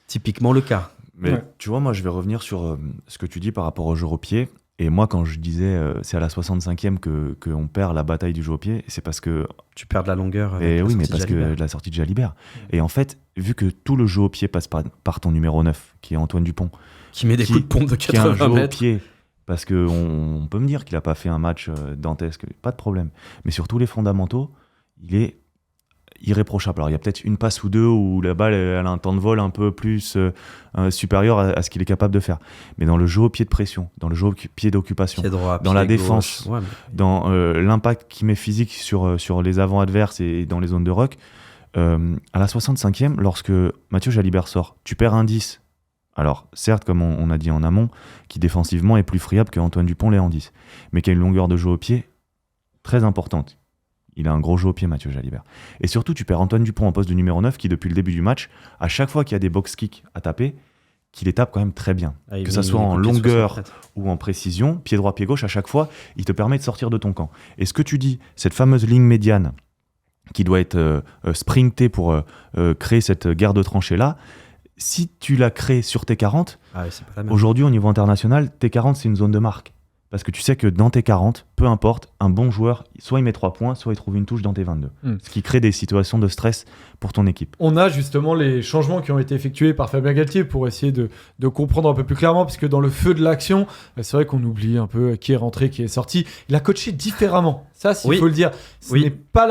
typiquement le cas. Mais tu vois, moi, je vais revenir sur ce que tu dis par rapport au jeu au pied. Et moi, quand je disais c'est à la 65e qu'on perd la bataille du jeu au pied, c'est parce que... Tu perds de la longueur. Et oui, mais parce que la sortie de Jalibert. Et en fait, vu que tout le jeu au pied passe par ton numéro 9, qui est Antoine Dupont, qui met des coups de pompe de 80 qui a un jeu mètres. Au pied, parce qu'on peut me dire qu'il n'a pas fait un match dantesque, pas de problème. Mais sur tous les fondamentaux, il est irréprochable. Alors il y a peut-être une passe ou deux où la balle elle a un temps de vol un peu plus supérieur à ce qu'il est capable de faire. Mais dans le jeu au pied de pression, dans le jeu au pied d'occupation, pied droit, dans pied la gauche, défense, dans l'impact qu'il met physique sur les avants adverses et dans les zones de ruck, à la 65e, lorsque Mathieu Jalibert sort, tu perds un 10. Alors certes, comme on a dit en amont, qui défensivement est plus friable qu'Antoine Dupont l'est en 10, mais qui a une longueur de jeu au pied très importante. Il a un gros jeu au pied, Mathieu Jalibert. Et surtout, tu perds Antoine Dupont en poste de numéro 9 qui, depuis le début du match, à chaque fois qu'il y a des box-kicks à taper, qu'il les tape quand même très bien. Que ça soit en longueur ou en précision, pied droit, pied gauche, à chaque fois, il te permet de sortir de ton camp. Et ce que tu dis, cette fameuse ligne médiane qui doit être sprintée pour créer cette guerre de tranchées-là, si tu la crées sur T40, aujourd'hui, au niveau international, T40, c'est une zone de marque. Parce que tu sais que dans T40, peu importe, un bon joueur, soit il met 3 points, soit il trouve une touche dans T22. Ce qui crée des situations de stress pour ton équipe. On a justement les changements qui ont été effectués par Fabien Galtier pour essayer de comprendre un peu plus clairement, parce que dans le feu de l'action, c'est vrai qu'on oublie un peu qui est rentré, qui est sorti. Il a coaché différemment. Ça, il faut le dire. C'est pas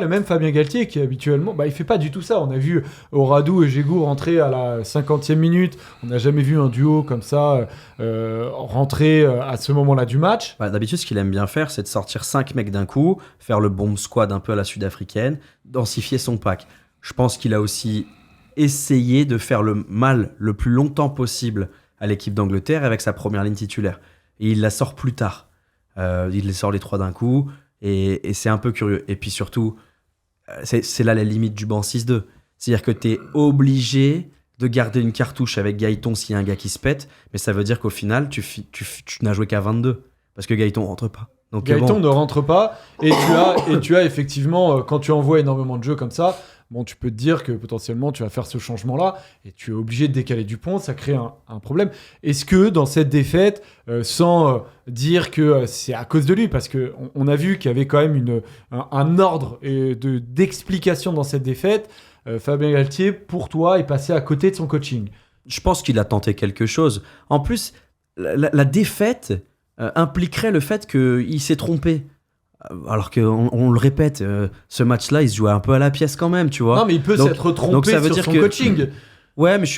le même Fabien Galtier qui habituellement, il fait pas du tout ça. On a vu Auradou et Gégou rentrer à la 50e minute. On n'a jamais vu un duo comme ça rentrer à ce moment-là du match. D'habitude, ce qu'il aime bien faire, c'est de sortir 5 mecs d'un coup, faire le bomb squad un peu à la sud-africaine, densifier son pack. Je pense qu'il a aussi essayé de faire le mal le plus longtemps possible à l'équipe d'Angleterre avec sa première ligne titulaire. Et il la sort plus tard. Il les sort les 3 d'un coup. Et c'est un peu curieux. Et puis surtout, c'est là la limite du banc 6-2. C'est-à-dire que tu es obligé de garder une cartouche avec Gaëton s'il y a un gars qui se pète, mais ça veut dire qu'au final, tu n'as joué qu'à 22. Parce que Gaëton rentre pas. Donc, Gaëton ne rentre pas, et tu as effectivement, quand tu envoies énormément de jeux comme ça, tu peux te dire que potentiellement tu vas faire ce changement-là, et tu es obligé de décaler Dupont, ça crée un problème. Est-ce que dans cette défaite, sans dire que c'est à cause de lui, parce qu'on a vu qu'il y avait quand même un ordre d'explication dans cette défaite, Fabien Galtier, pour toi, est passé à côté de son coaching. Je pense qu'il a tenté quelque chose. En plus, la défaite impliquerait le fait qu'il s'est trompé. Alors qu'on le répète, ce match-là, il se jouait un peu à la pièce quand même, tu vois. Non, mais il peut s'être trompé ça veut sur dire son coaching. Ouais, mais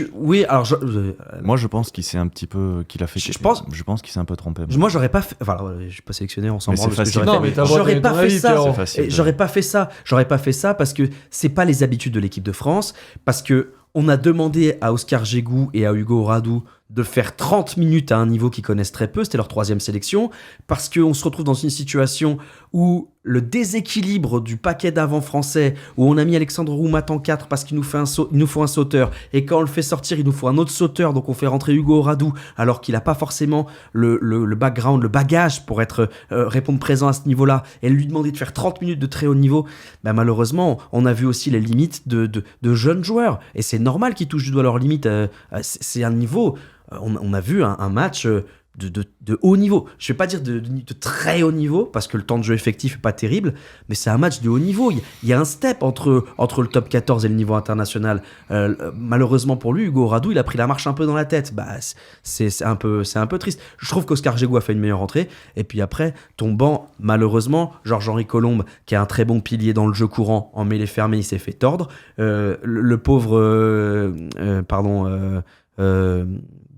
moi, je pense qu'il s'est un petit peu... Je pense qu'il s'est un peu trompé. Moi, j'aurais pas fait... Enfin, je suis pas sélectionné, on s'en branle. J'aurais pas fait ça. J'aurais pas fait ça parce que c'est pas les habitudes de l'équipe de France. Parce que on a demandé à Oscar Gégou et à Hugo Auradou de faire 30 minutes à un niveau qu'ils connaissent très peu, c'était leur 3e sélection, parce qu'on se retrouve dans une situation où le déséquilibre du paquet d'avant français, où on a mis Alexandre Roumat en 4 parce qu'il nous faut un sauteur, et quand on le fait sortir, il nous faut un autre sauteur, donc on fait rentrer Hugo Auradou, alors qu'il n'a pas forcément le background, le bagage pour répondre présent à ce niveau-là, et lui demander de faire 30 minutes de très haut niveau, malheureusement, on a vu aussi les limites de jeunes joueurs, et c'est normal qu'ils touchent du doigt leurs limites, c'est un niveau... On a vu un match de haut niveau. Je ne vais pas dire de très haut niveau, parce que le temps de jeu effectif n'est pas terrible, mais c'est un match de haut niveau. Il y a un step entre le top 14 et le niveau international. Malheureusement pour lui, Hugo Auradou, il a pris la marche un peu dans la tête. C'est un peu triste. Je trouve qu'Oscar Gégou a fait une meilleure entrée. Et puis après, ton banc, malheureusement, Georges-Henri Colombe, qui est un très bon pilier dans le jeu courant, en mêlée fermée, il s'est fait tordre. Le pauvre...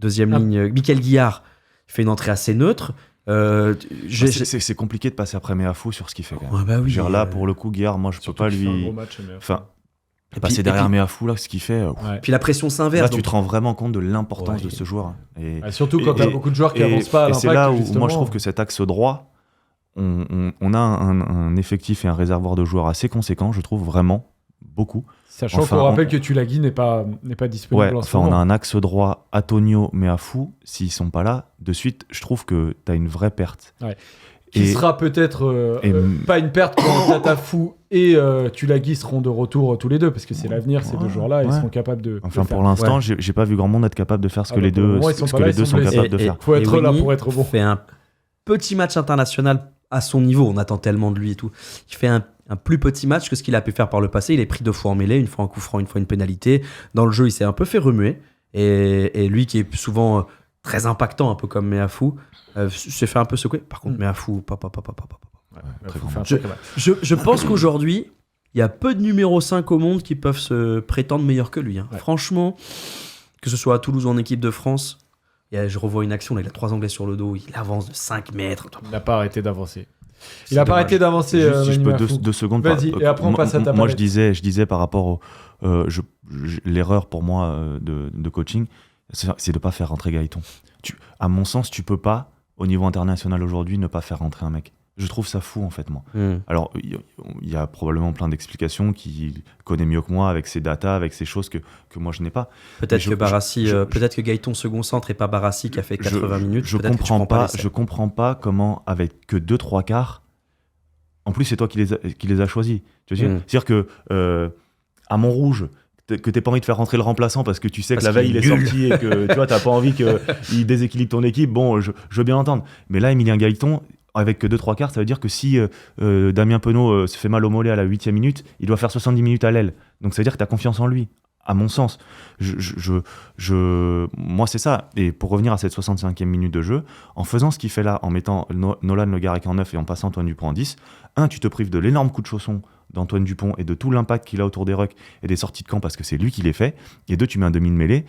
deuxième ligne. Michael Guillard fait une entrée assez neutre. C'est compliqué de passer après Meafou sur ce qu'il fait. Quand même. Ouais, bah oui, là, pour le coup, Guillard, moi, je peux pas lui. Un gros match, Enfin, passer derrière Meafou, là, ce qu'il fait. Puis la pression s'inverse. Là, tu te rends vraiment compte de l'importance de ce joueur. Surtout quand tu as beaucoup de joueurs qui avancent pas à l'impact. Et c'est là où justement. moi, je trouve que cet axe droit, on a un effectif et un réservoir de joueurs assez conséquent, je trouve vraiment beaucoup. Sachant qu'on rappelle que Tulagi n'est pas disponible en ce moment. On a un axe droit, Antonio, Meafou, s'ils sont pas là, de suite, je trouve que tu as une vraie perte. Ouais. Qui sera peut-être pas une perte quand Tatafou et Tulagi seront de retour tous les deux, parce que c'est l'avenir, ces deux joueurs-là, ils seront capables de. Enfin, de pour l'instant, j'ai pas vu grand monde être capable de faire ce que les deux sont capables de faire. Il faut être là pour être bon. Il fait un petit match international à son niveau, on attend tellement de lui et tout. Il fait un plus petit match que ce qu'il a pu faire par le passé. Il est pris 2 fois en mêlée, une fois un coup franc, une fois une pénalité. Dans le jeu, il s'est un peu fait remuer. Et lui, qui est souvent très impactant, un peu comme Meafou, s'est fait un peu secouer. Par contre, Meafou, je pense qu'aujourd'hui, il y a peu de numéro 5 au monde qui peuvent se prétendre meilleurs que lui. Ouais. Franchement, que ce soit à Toulouse ou en équipe de France, je revois une action, là, il a 3 Anglais sur le dos, il avance de 5 mètres. Il n'a pas arrêté d'avancer. Il n'a pas arrêté d'avancer. Si je peux 2 secondes. Vas-y, et après on passe à ta Moi, je disais par rapport l'erreur pour moi de coaching, c'est de ne pas faire rentrer Gaëton. À mon sens, tu peux pas, au niveau international aujourd'hui, ne pas faire rentrer un mec. Je trouve ça fou, en fait, moi. Alors, il y a probablement plein d'explications qu'il connaît mieux que moi, avec ses datas, avec ces choses que moi, je n'ai pas. Peut-être que Gaëton second centre et pas Barassi qui a fait 80 minutes. Je comprends pas comment, avec que 2-3 quarts, en plus, c'est toi qui les as choisis. Tu veux dire C'est-à-dire que, à Montrouge, que t'aies pas envie de faire rentrer le remplaçant parce que tu sais que la veille il est sorti et que tu vois, t'as pas envie qu'il déséquilibre ton équipe, bon, je veux bien l'entendre. Mais là, Emilien Gaëton, avec que 2-3 quarts, ça veut dire que si Damien Penaud se fait mal au mollet à la 8e minute, il doit faire 70 minutes à l'aile. Donc ça veut dire que tu as confiance en lui, à mon sens. Moi, c'est ça. Et pour revenir à cette 65e minute de jeu, en faisant ce qu'il fait là, en mettant Nolan Le Garec en 9 et en passant Antoine Dupont en 10, tu te prives de l'énorme coup de chausson d'Antoine Dupont et de tout l'impact qu'il a autour des rucks et des sorties de camp parce que c'est lui qui les fait. Et 2, tu mets un demi de mêlée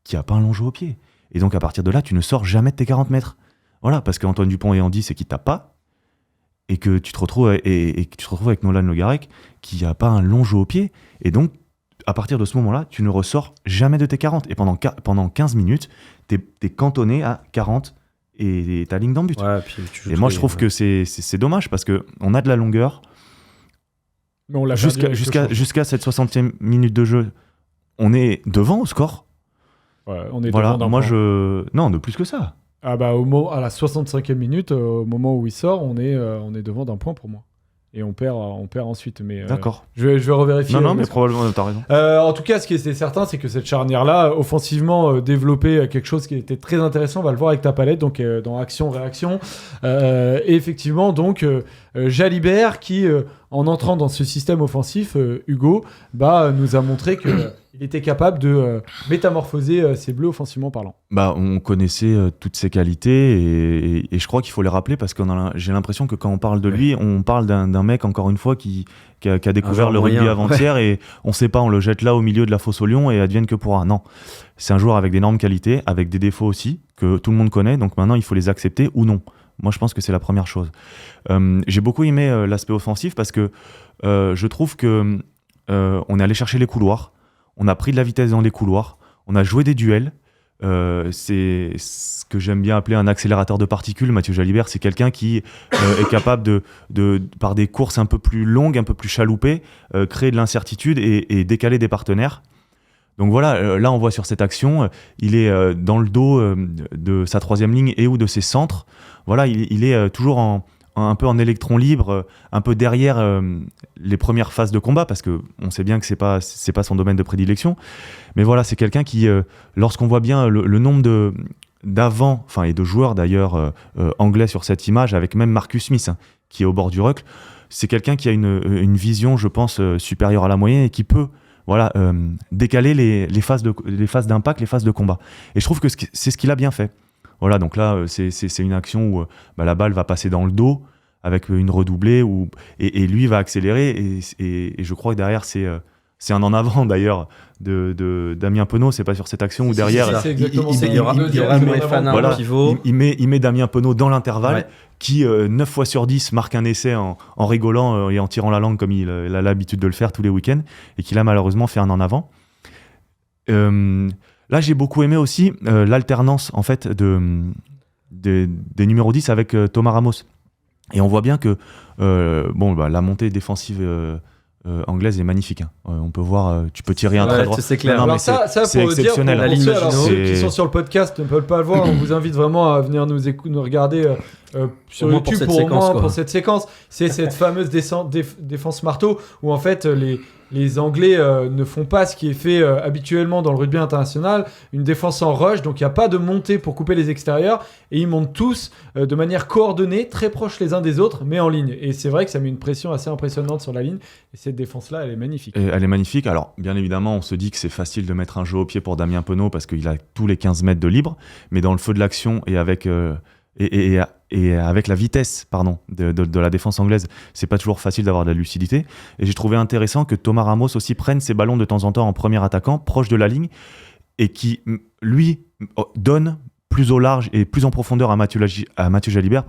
qui a pas un long jeu au pied. Et donc à partir de là, tu ne sors jamais de tes 40 mètres. Voilà, parce qu'Antoine Dupont est en 10 et qu'il tape pas, et que tu te retrouves avec Nolan Le Garec qui a pas un long jeu au pied, et donc à partir de ce moment-là, tu ne ressors jamais de tes 40, et pendant 15 minutes, t'es cantonné à 40 et ta ligne d'en but. Ouais, et moi je trouve que c'est dommage, parce qu'on a de la longueur, jusqu'à cette 60e minute de jeu, on est devant au score. Ouais, on est devant d'un point. Non, de plus que ça. Ah bah à la 65e minute, au moment où il sort, on est devant d'un point pour moi. Et on perd ensuite. Mais, d'accord. Je vais revérifier. Non, mais probablement, t'as raison. En tout cas, ce qui est certain, c'est que cette charnière-là, offensivement, développait quelque chose qui était très intéressant. On va le voir avec ta palette, donc dans action-réaction. Et effectivement, donc, Jalibert qui, en entrant dans ce système offensif, Hugo, nous a montré qu'il était capable de métamorphoser ses Bleus offensivement parlant. On connaissait toutes ses qualités et je crois qu'il faut les rappeler parce que j'ai l'impression que quand on parle de lui, on parle d'un mec, encore une fois, qui a découvert le rugby avant-hier et on sait pas, on le jette là au milieu de la fosse au lion et advienne que pourra. Non, c'est un joueur avec d'énormes qualités, avec des défauts aussi, que tout le monde connaît, donc maintenant il faut les accepter ou non. Moi, je pense que c'est la première chose. J'ai beaucoup aimé l'aspect offensif parce que je trouve que on est allé chercher les couloirs, on a pris de la vitesse dans les couloirs, on a joué des duels. C'est ce que j'aime bien appeler un accélérateur de particules. Mathieu Jalibert, c'est quelqu'un qui est capable par des courses un peu plus longues, un peu plus chaloupées, créer de l'incertitude et décaler des partenaires. Donc voilà, là on voit sur cette action, il est dans le dos de sa 3e ligne et ou de ses centres. Voilà, il est toujours un peu en électron libre, un peu derrière les premières phases de combat, parce qu'on sait bien que c'est pas son domaine de prédilection. Mais voilà, c'est quelqu'un qui, lorsqu'on voit bien le nombre d'avant, et de joueurs d'ailleurs anglais sur cette image, avec même Marcus Smith, qui est au bord du ruck, c'est quelqu'un qui a une vision, je pense, supérieure à la moyenne et qui peut décaler les phases d'impact, les phases de combat. Et je trouve que c'est ce qu'il a bien fait. Voilà, donc là, c'est une action où la balle va passer dans le dos avec une redoublée et lui va accélérer. Et je crois que derrière, c'est C'est un en avant d'ailleurs de Damien Penaud, c'est pas sur cette action où derrière c'est exactement il- ça. il- Il y aura Le deuxième, en Moefana avant. voilà, en pivot. il met Damien Penaud dans l'intervalle, Ouais. qui 9 fois sur 10 marque un essai en rigolant et en tirant la langue comme il a l'habitude de le faire tous les week-ends, et qu'il a malheureusement fait un en avant. Là, j'ai beaucoup aimé aussi l'alternance en fait des numéros 10 avec Thomas Ramos. Et on voit bien que la montée défensive anglaise est magnifique. Hein. On peut voir, tu peux tirer un Ouais, trait droit. c'est clair. Non, mais Alors ça c'est pour le dire, exceptionnel. pour La ligne ceux, alors, Maginot. ceux qui C'est- sont sur le podcast ne peuvent pas le voir, on vous invite vraiment à venir nous regarder sur Au moins pour YouTube cette séquence, quoi. pour cette séquence. C'est cette fameuse défense marteau où en fait les Anglais ne font pas ce qui est fait habituellement dans le rugby international, une défense en rush, donc il n'y a pas de montée pour couper les extérieurs, et ils montent tous de manière coordonnée, très proches les uns des autres, mais en ligne. Et c'est vrai que ça met une pression assez impressionnante sur la ligne, et cette défense-là, elle est magnifique. Et elle est magnifique. Alors, bien évidemment, on se dit que c'est facile de mettre un jeu au pied pour Damien Penaud parce qu'il a tous les 15 mètres de libre, mais dans le feu de l'action et avec la vitesse de la défense anglaise, c'est pas toujours facile d'avoir de la lucidité. Et j'ai trouvé intéressant que Thomas Ramos aussi prenne ses ballons de temps en temps en premier attaquant, proche de la ligne, et qui, lui, donne plus au large et plus en profondeur à Mathieu Jalibert,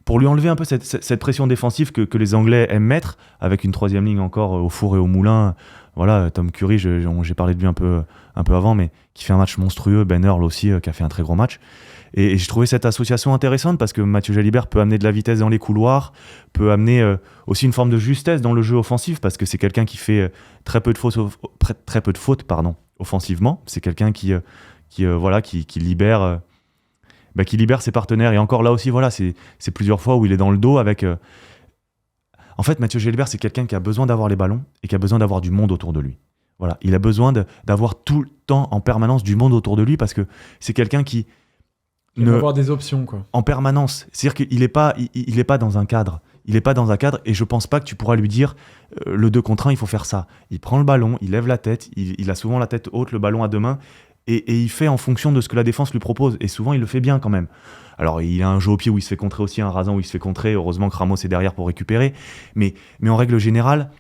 pour lui enlever un peu cette pression défensive que les Anglais aiment mettre, avec une troisième ligne encore au four et au moulin. Voilà, Tom Curry, j'ai parlé de lui un peu avant, mais qui fait un match monstrueux. Ben Earl aussi, qui a fait un très gros match. Et j'ai trouvé cette association intéressante parce que Mathieu Jalibert peut amener de la vitesse dans les couloirs, peut amener aussi une forme de justesse dans le jeu offensif parce que c'est quelqu'un qui fait très peu de fautes offensivement. C'est quelqu'un qui libère... qui libère ses partenaires. Et encore là aussi, voilà, c'est plusieurs fois où il est dans le dos avec... En fait, Mathieu Jalibert, c'est quelqu'un qui a besoin d'avoir les ballons et qui a besoin d'avoir du monde autour de lui. Voilà, il a besoin d'avoir tout le temps, en permanence, du monde autour de lui parce que c'est quelqu'un qui... Il va avoir des options, quoi. En permanence. C'est-à-dire qu'il n'est pas dans un cadre. Il n'est pas dans un cadre et je pense pas que tu pourras lui dire le 2 contre 1, il faut faire ça. Il prend le ballon, il lève la tête, il a souvent la tête haute, le ballon à 2 mains. Et il fait en fonction de ce que la défense lui propose. Et souvent, il le fait bien quand même. Alors, il a un jeu au pied où il se fait contrer aussi, un rasant où il se fait contrer. Heureusement que Ramos est derrière pour récupérer. Mais en règle générale,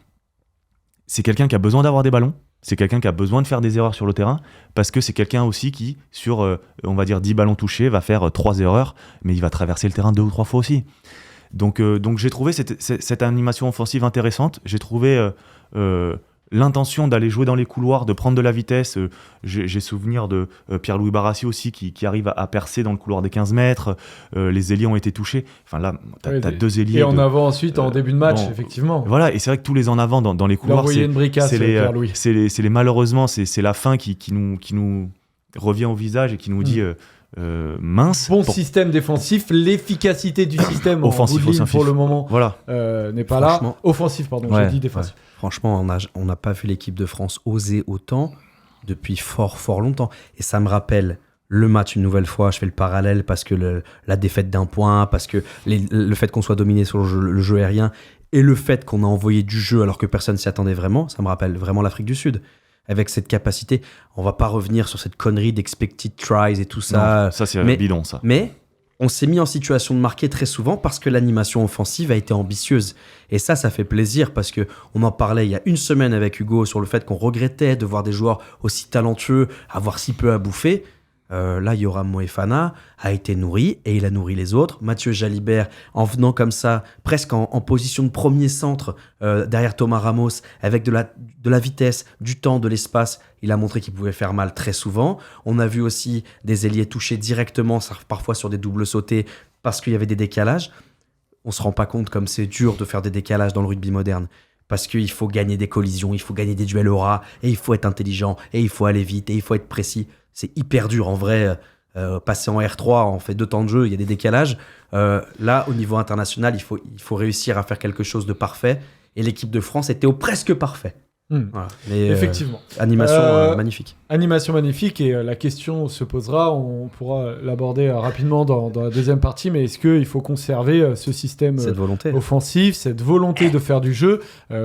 c'est quelqu'un qui a besoin d'avoir des ballons. C'est quelqu'un qui a besoin de faire des erreurs sur le terrain. Parce que c'est quelqu'un aussi qui, sur, on va dire, 10 ballons touchés, va faire 3 erreurs. Mais il va traverser le terrain 2 ou 3 fois aussi. Donc j'ai trouvé cette animation offensive intéressante. J'ai trouvé... l'intention d'aller jouer dans les couloirs, de prendre de la vitesse. J'ai souvenir de Pierre-Louis Barassi aussi qui arrive à percer dans le couloir des 15 mètres. Les ailiers ont été touchés. Enfin là, t'as 2 ailiers. Et en avant ensuite, en début de match, effectivement. Voilà, et c'est vrai que tous les en avant dans les couloirs, une bricasse, Pierre-Louis. c'est malheureusement, c'est la fin qui nous revient au visage et qui nous dit... mince. Système défensif, l'efficacité du système offensif, en bout de ligne, pour le moment voilà. n'est pas là. Offensif, pardon, j'ai dit défensif. Ouais. Franchement, on n'a pas vu l'équipe de France oser autant depuis fort, fort longtemps. Et ça me rappelle le match une nouvelle fois. Je fais le parallèle parce que la défaite d'1 point, parce que le fait qu'on soit dominé sur le jeu aérien et le fait qu'on a envoyé du jeu alors que personne s'y attendait vraiment, ça me rappelle vraiment l'Afrique du Sud. Avec cette capacité, on va pas revenir sur cette connerie d'expected tries et tout ça. Non, ça c'est bidon, ça. Mais on s'est mis en situation de marquer très souvent parce que l'animation offensive a été ambitieuse. Et ça fait plaisir parce que on en parlait il y a une semaine avec Hugo sur le fait qu'on regrettait de voir des joueurs aussi talentueux avoir si peu à bouffer. Là, Yoram Moefana a été nourri et il a nourri les autres. Mathieu Jalibert, en venant comme ça, presque en position de premier centre derrière Thomas Ramos, avec de la vitesse, du temps, de l'espace, il a montré qu'il pouvait faire mal très souvent. On a vu aussi des ailiers toucher directement, parfois sur des doubles sautés, parce qu'il y avait des décalages. On se rend pas compte comme c'est dur de faire des décalages dans le rugby moderne. Parce qu'il faut gagner des collisions, il faut gagner des duels au ras, et il faut être intelligent, et il faut aller vite, et il faut être précis. C'est hyper dur en vrai. Passer en R3, on fait 2 temps de jeu, il y a des décalages. Là, au niveau international, il faut réussir à faire quelque chose de parfait. Et l'équipe de France était au presque parfait. Voilà. Mais, effectivement. Animation magnifique. Animation magnifique, et la question se posera, on pourra l'aborder rapidement dans la deuxième partie, mais est-ce qu'il faut conserver ce système cette volonté offensif, cette volonté de faire du jeu,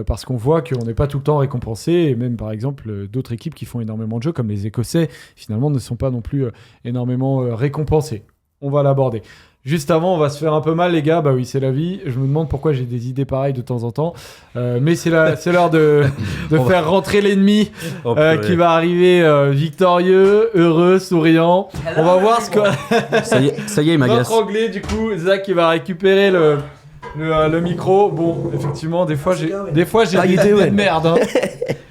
parce qu'on voit qu'on n'est pas tout le temps récompensé, et même par exemple d'autres équipes qui font énormément de jeux, comme les Écossais, finalement ne sont pas non plus énormément récompensés. on va l'aborder. Juste avant, on va se faire un peu mal, les gars. Bah oui, c'est la vie. Je me demande pourquoi j'ai des idées pareilles de temps en temps. Mais c'est l'heure de faire rentrer l'ennemi qui va arriver victorieux, heureux, souriant. On va voir ce que... Ça y est, il m'agace. Notre anglais, du coup, Zach, qui va récupérer le micro. Bon, effectivement, des fois, j'ai des idées de merde. Hein.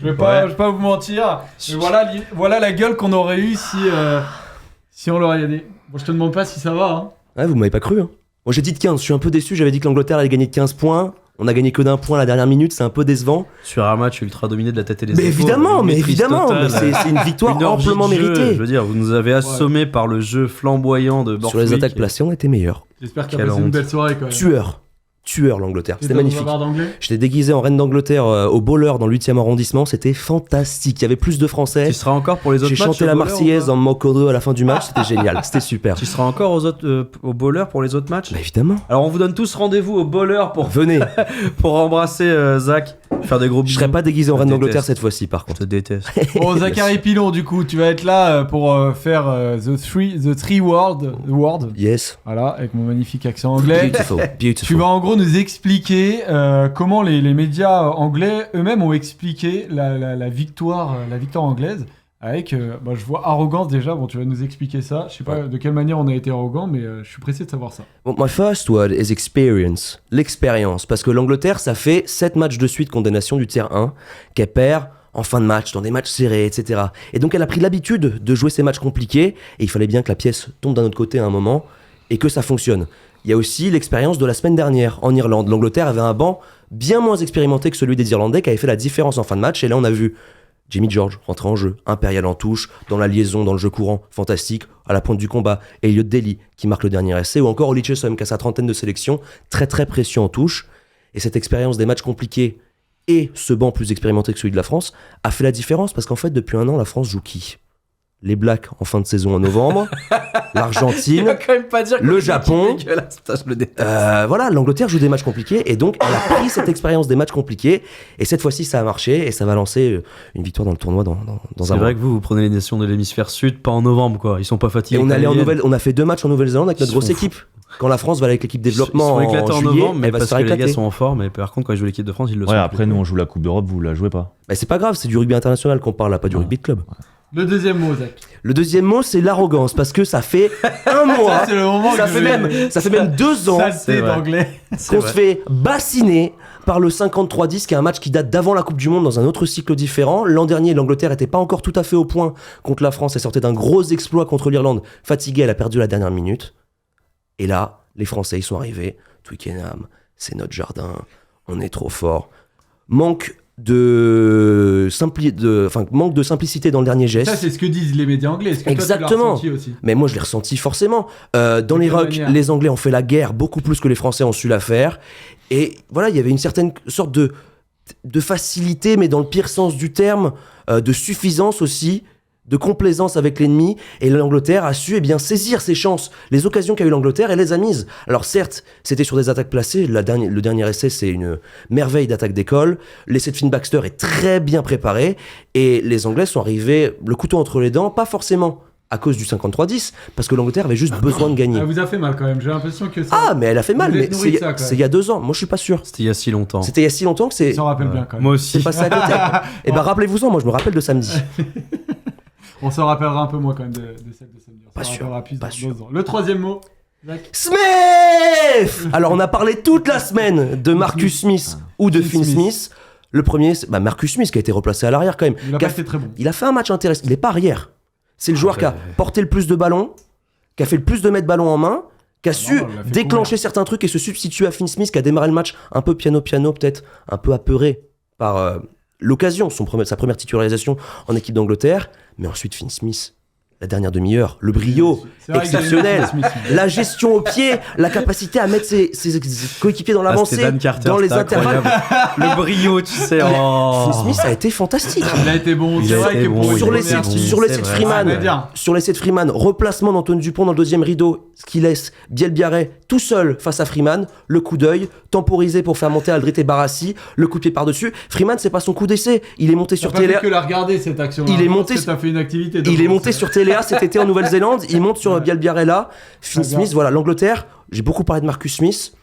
Je vais pas vous mentir. Mais voilà la gueule qu'on aurait eue si on l'aurait dit. Bon, je te demande pas si ça va. Hein. Ouais, vous m'avez pas cru. Hein. Moi j'ai dit de 15, je suis un peu déçu, j'avais dit que l'Angleterre allait gagner de 15 points. On a gagné que d'un point à la dernière minute, c'est un peu décevant. Sur un match ultra dominé de la tête et des mais épaules. Évidemment, mais totale. c'est une victoire amplement de jeu, méritée. Je veux dire, vous nous avez assommés par le jeu flamboyant de Borthwick. Sur les attaques placées, on était meilleurs. J'espère qu'il y a passé une belle soirée quand même. Tueur l'Angleterre, c'était magnifique. d'anglais. J'étais déguisé en reine d'Angleterre au bowler dans le 8e arrondissement, c'était fantastique. Il y avait plus de Français. Tu seras encore pour les autres J'ai matchs. chanté la Marseillaise en Mokodo à la fin du match, c'était génial, c'était super. Tu seras encore au bowler pour les autres matchs. Bah évidemment. Alors on vous donne tous rendez-vous au bowler Venez. pour embrasser Zach, faire des gros bisous. Je serais pas déguisé en reine déteste. d'Angleterre cette fois-ci par Je contre. te déteste. Bon, Zachary Pilon, du coup, tu vas être là pour faire the three word. Yes. Voilà, avec mon magnifique accent anglais. Beautiful. Tu vas en gros nous expliquer comment les médias anglais eux-mêmes ont expliqué la victoire anglaise. Avec, je vois arrogance déjà. Bon, tu vas nous expliquer ça. Je sais pas de quelle manière on a été arrogant, mais je suis pressé de savoir ça. Well, my first word is experience. L'expérience. Parce que l'Angleterre, ça fait 7 matchs de suite contre des nations du tiers 1 qu'elle perd en fin de match, dans des matchs serrés, etc. Et donc elle a pris l'habitude de jouer ces matchs compliqués, et il fallait bien que la pièce tombe d'un autre côté à un moment, et que ça fonctionne. Il y a aussi l'expérience de la semaine dernière en Irlande. L'Angleterre avait un banc bien moins expérimenté que celui des Irlandais qui avait fait la différence en fin de match, et là on a vu Jamie George rentrer en jeu, Impérial en touche, dans la liaison, dans le jeu courant, fantastique, à la pointe du combat, Elliot Daly qui marque le dernier essai, ou encore Oli Chessum qui a sa 30aine de sélections, très très précieux en touche. Et cette expérience des matchs compliqués et ce banc plus expérimenté que celui de la France a fait la différence, parce qu'en fait depuis un an la France joue qui ? Les Blacks en fin de saison en novembre, l'Argentine, le Japon. Voilà, l'Angleterre joue des matchs compliqués, et donc elle a pris cette expérience des matchs compliqués, et cette fois-ci ça a marché, et ça va lancer une victoire dans le tournoi dans un mois. C'est vrai que vous prenez les nations de l'hémisphère sud, pas en novembre quoi, ils sont pas fatigués. Et on a fait 2 matchs en Nouvelle-Zélande avec notre grosse équipe. Quand la France va aller avec l'équipe développement ils sont éclatés en en juillet, novembre, mais elle va se parce faire que les éclater. gars sont en forme, mais par contre quand ils jouent l'équipe de France, ils le sont. Ouais, après nous on joue la Coupe d'Europe, vous la jouez pas. Bah, c'est pas grave, c'est du rugby international qu'on parle là, pas du rugby de club. Le deuxième mot, Zach. Le deuxième mot, c'est l'arrogance, parce que ça fait un mois, C'est le moment ça que fait même 2 ans Saleté d'anglais. qu'on se fait bassiner par le 53-10, qui est un match qui date d'avant la Coupe du Monde dans un autre cycle différent. L'an dernier, l'Angleterre était pas encore tout à fait au point contre la France, elle sortait d'un gros exploit contre l'Irlande. Fatiguée, elle a perdu la dernière minute. Et là, les Français, ils sont arrivés. Twickenham, c'est notre jardin, on est trop fort. Manque de simplicité dans le dernier geste. Ça, c'est ce que disent les médias anglais. Est-ce que Exactement. toi, tu l'as ressenti aussi ? Mais moi, je l'ai ressenti forcément. Dans les quelle rocks, manière ? les Anglais ont fait la guerre beaucoup plus que les Français ont su la faire. Et voilà, il y avait une certaine sorte de facilité, mais dans le pire sens du terme, de suffisance aussi, de complaisance avec l'ennemi. Et l'Angleterre a su saisir ses chances. Les occasions qu'a eu l'Angleterre, elle les a mises. Alors certes, c'était sur des attaques placées. Le dernier essai, c'est une merveille d'attaque d'école. L'essai de Finn Baxter est très bien préparé. Et les Anglais sont arrivés le couteau entre les dents, pas forcément à cause du 53-10, parce que l'Angleterre avait juste besoin de gagner. Elle vous a fait mal quand même, j'ai l'impression que ça... Ah, mais elle a fait mal, Vous mais êtes nourri de ça, quand c'est il y a 2 ans. Moi, je suis pas sûr. C'était il y a si longtemps. C'était il y a si longtemps que c'est... On s'en rappelle bien quand même. Moi aussi. C'est passé à côté. Et bah, rappelez-vous-en, moi, je me rappelle de samedi. On s'en rappellera un peu moins quand même de celle de samedi. On Pas s'en sûr, rappellera plus pas dans sûr. 2 ans. Le troisième mot, Zach. Smith. Alors, on a parlé toute la semaine de Marcus Smith ou de Finn Smith. Le premier, c'est Marcus Smith qui a été replacé à l'arrière quand même. Il a pas été très bon. Il a fait un match intéressant. Il est pas arrière. C'est le joueur qui a porté le plus de ballons, qui a fait le plus de mètres ballons en main, qui a su il a fait déclencher certains trucs et se substituer à Finn Smith, qui a démarré le match un peu piano-piano, peut-être un peu apeuré par l'occasion, sa première titularisation en équipe d'Angleterre. Mais ensuite, Finn Smith, la dernière demi-heure, le brio C'est vrai que exceptionnel, Smith, la gestion au pied, la capacité à mettre ses coéquipiers dans l'avancée, dans les intervalles. Le brio, tu sais. Finn Smith a été fantastique. Il a été bon. Il C'est a vrai été que bon, pour il Sur a les été sites bon, sur les c'est sites vrai. Freeman, Ouais, bien. sur les sites Freeman, replacement d'Antoine Dupont dans le deuxième rideau, ce qui laisse Biel Biarret tout seul face à Freeman, le coup d'œil, temporisé pour faire monter Aldrit et Barassi, le coup de pied par-dessus. Freeman, c'est pas son coup d'essai, il est monté sur T'as pas fait Taylor. que la regarder cette action. Il est monté T'as fait une activité. Il est monté sur Taylor Léa cet été en Nouvelle-Zélande. Il monte sur Bielbiarrela, Finn Très bien. Smith. Voilà, l'Angleterre. J'ai beaucoup parlé de Marcus Smith.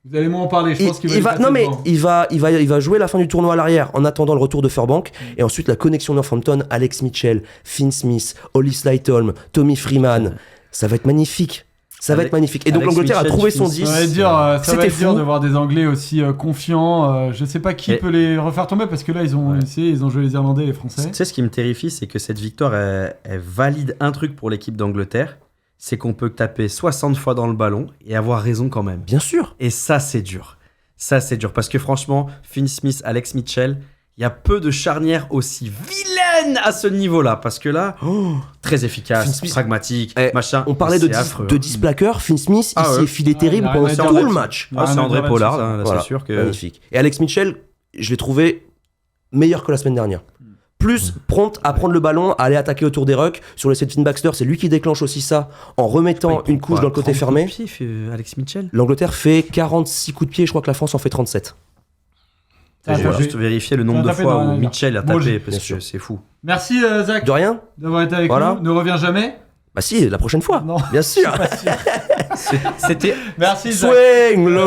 Vous allez m'en parler, je pense qu'il va y passer non mais devant. il va jouer la fin du tournoi à l'arrière en attendant le retour de Furbank et ensuite la connexion Northampton, Alex Mitchell, Finn Smith, Ollie Slightholm, Tommy Freeman. Ça va être magnifique. Ça va être magnifique. Et donc Alex l'Angleterre a Mitchell, trouvé Finn son Smith. 10. Ça va être dur, ça va C'était être dur fou. de voir des Anglais aussi confiants. Je sais pas qui Et- peut les refaire tomber parce que là ils ont essayé, ils ont joué les Irlandais et les Français. Tu sais, ce qui me terrifie, c'est que cette victoire, elle valide un truc pour l'équipe d'Angleterre, c'est qu'on peut taper 60 fois dans le ballon et avoir raison quand même. Bien sûr. Et ça, c'est dur. Ça, c'est dur. Parce que franchement, Finn Smith, Alex Mitchell, il y a peu de charnières aussi vilaines à ce niveau-là. Parce que là, très Finn efficace, Smith- pragmatique, Eh, machin. On parlait C'est affreux. de displaqueur. Finn Smith, Ah il ouais. s'est filé terrible il a rien pendant à dire tout le là-dessus. match. Ah, c'est Rien à André dire Pollard, là-dessus, là, là, Voilà. c'est sûr que... Magnifique. Et Alex Mitchell, je l'ai trouvé meilleur que la semaine dernière. Plus prompt à prendre le ballon, à aller attaquer autour des rucks. Sur l'essai de Finn Baxter, c'est lui qui déclenche aussi ça en remettant une couche dans le côté fermé. Alex Mitchell. L'Angleterre fait 46 coups de pied, je crois que la France en fait 37. Ah, Je vais j'ai- juste vérifier le nombre t'as de tapé fois dans la- où Mitchell a Bon, tapé, j'ai- parce bien que c'est fou. Merci Zach De rien. d'avoir été avec Voilà. nous. Ne reviens jamais. Bah si, la prochaine fois. Non. Bien sûr. C'était... Merci Zach. Swing low,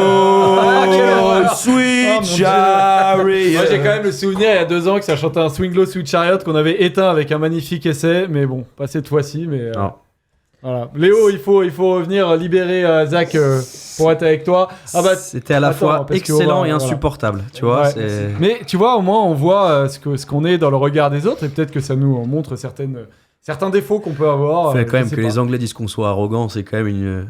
Ah, quelle horreur. sweet Oh, mon Dieu. chariot. Moi j'ai quand même le souvenir il y a 2 ans que ça chantait un Swing Low Sweet Chariot qu'on avait éteint avec un magnifique essai, mais bon, pas cette fois-ci. Mais Non. voilà. Léo, il faut revenir libérer Zach pour être avec toi. Ah bah C'était à la attends, fois parce que excellent on va- et voilà. insupportable, tu vois. Ouais. c'est- Mais tu vois, au moins on voit ce qu'on est dans le regard des autres et peut-être que ça nous montre certains défauts qu'on peut avoir. Fait quand je même sais que pas. les Anglais disent qu'on soit arrogant, c'est quand même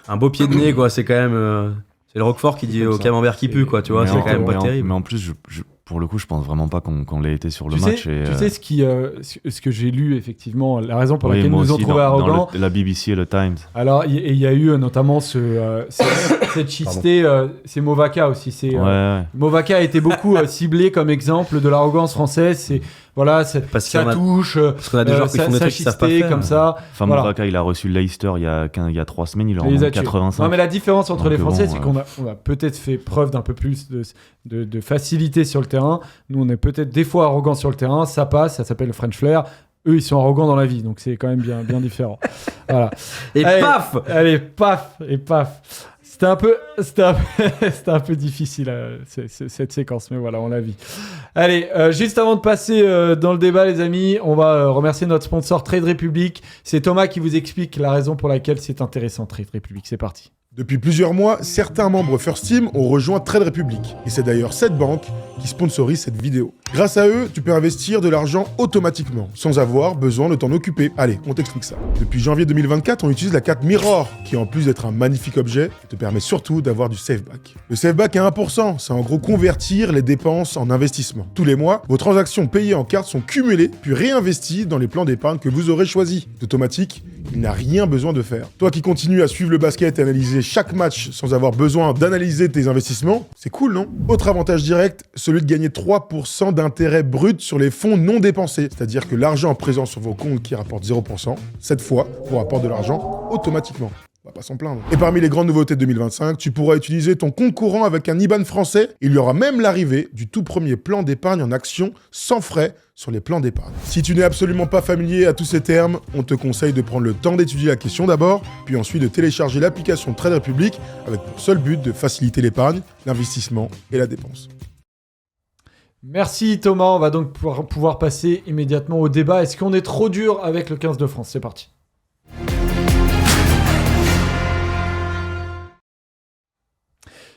un beau pied de nez, quoi. C'est quand même... C'est le Roquefort qui dit comme au ça. camembert qui pue, quoi, tu vois. Mais C'est en- quand même mais pas en- terrible. Mais en plus, pour le coup, je pense vraiment pas qu'on l'ait été sur le Tu match. sais, et, tu sais ce que j'ai lu effectivement, la raison pour oui, laquelle moi ils nous ont aussi, trouvé dans arrogants. la BBC et le Times. Alors, il y a eu notamment cette chistée, c'est Movaka aussi. Ouais. Movaka a été beaucoup ciblé comme exemple de l'arrogance française. C'est voilà, Parce qu'il y ça en a- touche. Parce qu'on a des joueurs qui font des trucs qu'ils savent pas chisté faire. comme ça. Enfin, Voilà. Moraka, il a reçu Leicester il y a 3 semaines, il en Et les a a tués. 85. Non, mais la différence entre Donc, les Français, bon, c'est qu'on a peut-être fait preuve d'un peu plus de facilité sur le terrain. Nous, on est peut-être des fois arrogants sur le terrain. Ça passe, ça s'appelle le French flair. Eux, ils sont arrogants dans la vie, donc c'est quand même bien différent. Voilà. Et Allez, paf Allez, paf et paf. C'était un peu difficile cette séquence, mais voilà, on l'a vu. Allez, juste avant de passer dans le débat, les amis, on va remercier notre sponsor Trade Republic. C'est Thomas qui vous explique la raison pour laquelle c'est intéressant Trade Republic. C'est parti. Depuis plusieurs mois, certains membres First Team ont rejoint Trade Republic. Et c'est d'ailleurs cette banque qui sponsorise cette vidéo. Grâce à eux, tu peux investir de l'argent automatiquement, sans avoir besoin de t'en occuper. Allez, on t'explique ça. Depuis janvier 2024, on utilise la carte Mirror, qui en plus d'être un magnifique objet, te permet surtout d'avoir du SafeBack. Le SafeBack à 1%, c'est en gros convertir les dépenses en investissement. Tous les mois, vos transactions payées en carte sont cumulées, puis réinvesties dans les plans d'épargne que vous aurez choisis. Automatique, il n'a rien besoin de faire. Toi qui continues à suivre le basket et analyser chaque match sans avoir besoin d'analyser tes investissements, c'est cool, non? Autre avantage direct, celui de gagner 3% d'intérêt brut sur les fonds non dépensés. C'est-à-dire que l'argent présent sur vos comptes qui rapporte 0%, cette fois, vous rapporte de l'argent automatiquement. On va pas s'en plaindre. Et parmi les grandes nouveautés de 2025, tu pourras utiliser ton compte courant avec un IBAN français. Il y aura même l'arrivée du tout premier plan d'épargne en action sans frais sur les plans d'épargne. Si tu n'es absolument pas familier à tous ces termes, on te conseille de prendre le temps d'étudier la question d'abord, puis ensuite de télécharger l'application Trade Republic avec pour seul but de faciliter l'épargne, l'investissement et la dépense. Merci Thomas. On va donc pouvoir passer immédiatement au débat. Est-ce qu'on est trop dur avec le 15 de France? C'est parti.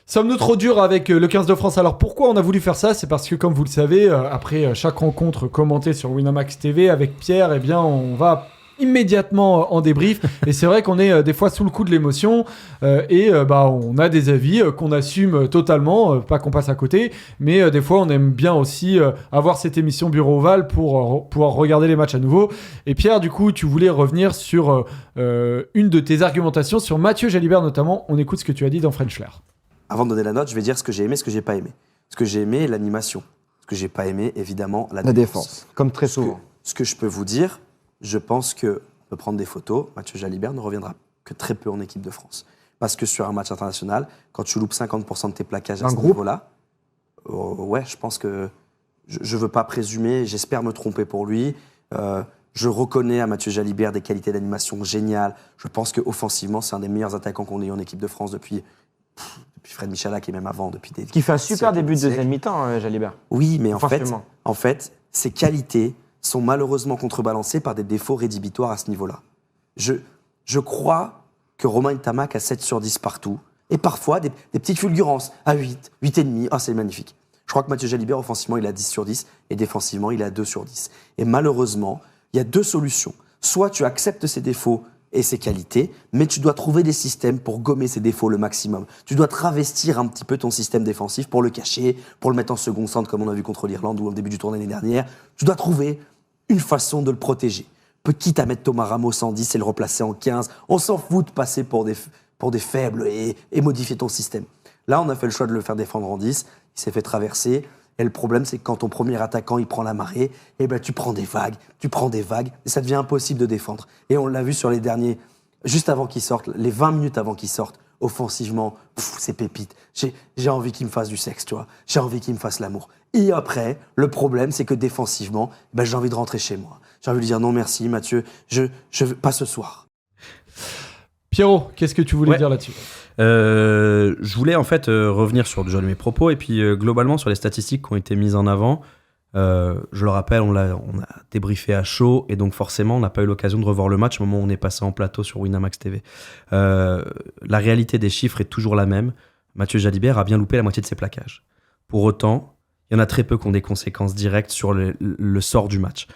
Sommes-nous trop durs avec le 15 de France? Alors pourquoi on a voulu faire ça? C'est parce que comme vous le savez, après chaque rencontre commentée sur Winamax TV avec Pierre, eh bien on va immédiatement en débrief. Et c'est vrai qu'on est des fois sous le coup de l'émotion et on a des avis qu'on assume totalement, pas qu'on passe à côté, mais des fois on aime bien aussi avoir cette émission Bureau Oval pour pouvoir regarder les matchs à nouveau. Et Pierre, du coup, tu voulais revenir sur une de tes argumentations sur Mathieu Jalibert notamment. On écoute ce que tu as dit dans French Flair. Avant de donner la note, je vais dire ce que j'ai aimé, ce que j'ai pas aimé. Ce que j'ai aimé, l'animation. Ce que j'ai pas aimé, évidemment, la défense. Comme très Ce que- souvent. Ce que je peux vous dire, je pense qu'on peut prendre des photos. Mathieu Jalibert ne reviendra que très peu en équipe de France. Parce que sur un match international, quand tu loupes 50% de tes plaquages à Un ce groupe niveau-là, ouais, je pense que je veux pas présumer, j'espère me tromper pour lui. Je reconnais à Mathieu Jalibert des qualités d'animation géniales. Je pense qu'offensivement, c'est un des meilleurs attaquants qu'on ait eu en équipe de France depuis Fred Michalak et même avant. Qui fait un super siècles, début de siècles. deuxième mi-temps, Jalibert. Oui, mais Offensivement. en fait, ses qualités sont malheureusement contrebalancées par des défauts rédhibitoires à ce niveau-là. Je crois que Romain Ntamak a 7 sur 10 partout, et parfois des petites fulgurances à 8, 8,5, ah c'est magnifique. Je crois que Mathieu Jalibert, offensivement, il a 10 sur 10, et défensivement, il a 2 sur 10. Et malheureusement, il y a 2 solutions. Soit tu acceptes ses défauts et ses qualités, mais tu dois trouver des systèmes pour gommer ses défauts le maximum. Tu dois travestir un petit peu ton système défensif pour le cacher, pour le mettre en second centre, comme on a vu contre l'Irlande ou au début du tournoi l'année dernière. Tu dois trouver une façon de le protéger. Quitte à mettre Thomas Ramos en 10 et le replacer en 15, on s'en fout de passer pour des faibles et modifier ton système. Là, on a fait le choix de le faire défendre en 10, il s'est fait traverser, et le problème, c'est que quand ton premier attaquant, il prend la marée, et ben tu prends des vagues, et ça devient impossible de défendre. Et on l'a vu sur les derniers, juste avant qu'ils sortent, les 20 minutes avant qu'ils sortent, offensivement, c'est pépite. J'ai envie qu'il me fasse du sexe, tu vois. J'ai envie qu'il me fasse l'amour. Et après, le problème, c'est que défensivement, ben, j'ai envie de rentrer chez moi. J'ai envie de lui dire non merci, Mathieu, je pas ce soir. Pierrot, qu'est-ce que tu voulais dire là-dessus ? Je voulais en fait revenir sur déjà mes propos et puis globalement sur les statistiques qui ont été mises en avant. Je le rappelle, on a débriefé à chaud et donc forcément on n'a pas eu l'occasion de revoir le match au moment où on est passé en plateau sur Winamax TV. La réalité des chiffres est toujours la même. Mathieu Jalibert a bien loupé la moitié de ses plaquages. Pour autant, il y en a très peu qui ont des conséquences directes sur le sort du match.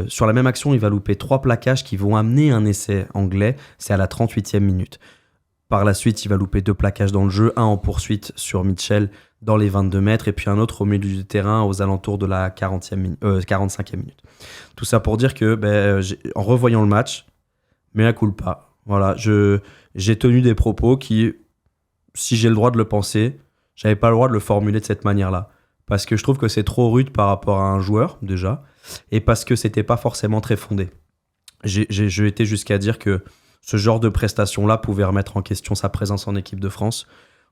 Sur la même action, il va louper 3 plaquages qui vont amener un essai anglais, c'est à la 38e minute. Par la suite, il va louper 2 plaquages dans le jeu, un en poursuite sur Mitchell dans les 22 mètres et puis un autre au milieu du terrain aux alentours de la 45e minute. Tout ça pour dire que en revoyant le match, mea culpa. Voilà, j'ai tenu des propos qui, si j'ai le droit de le penser, j'avais pas le droit de le formuler de cette manière-là. Parce que je trouve que c'est trop rude par rapport à un joueur, déjà, et parce que c'était pas forcément très fondé. J'ai été jusqu'à dire que ce genre de prestation-là pouvait remettre en question sa présence en équipe de France.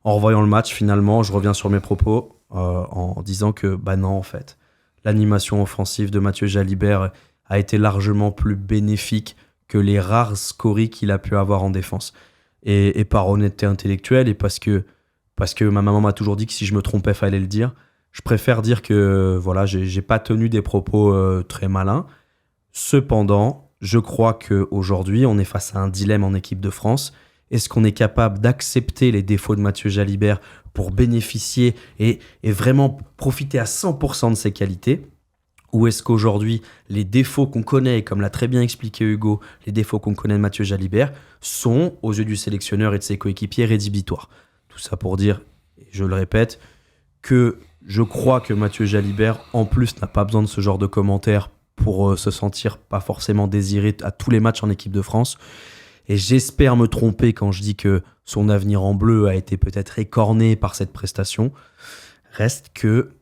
En revoyant le match, finalement, je reviens sur mes propos en disant que, non, en fait, l'animation offensive de Mathieu Jalibert a été largement plus bénéfique que les rares scories qu'il a pu avoir en défense. Et par honnêteté intellectuelle et parce que ma maman m'a toujours dit que si je me trompais, fallait le dire, je préfère dire que voilà, j'ai pas tenu des propos très malins. Cependant, je crois qu'aujourd'hui, on est face à un dilemme en équipe de France. Est-ce qu'on est capable d'accepter les défauts de Mathieu Jalibert pour bénéficier et vraiment profiter à 100% de ses qualités ? Ou est-ce qu'aujourd'hui, les défauts qu'on connaît, et comme l'a très bien expliqué Hugo, les défauts qu'on connaît de Mathieu Jalibert sont, aux yeux du sélectionneur et de ses coéquipiers, rédhibitoires ? Tout ça pour dire, et je le répète, que je crois que Mathieu Jalibert, en plus, n'a pas besoin de ce genre de commentaires pour se sentir pas forcément désiré à tous les matchs en équipe de France. Et j'espère me tromper quand je dis que son avenir en bleu a été peut-être écorné par cette prestation. Reste que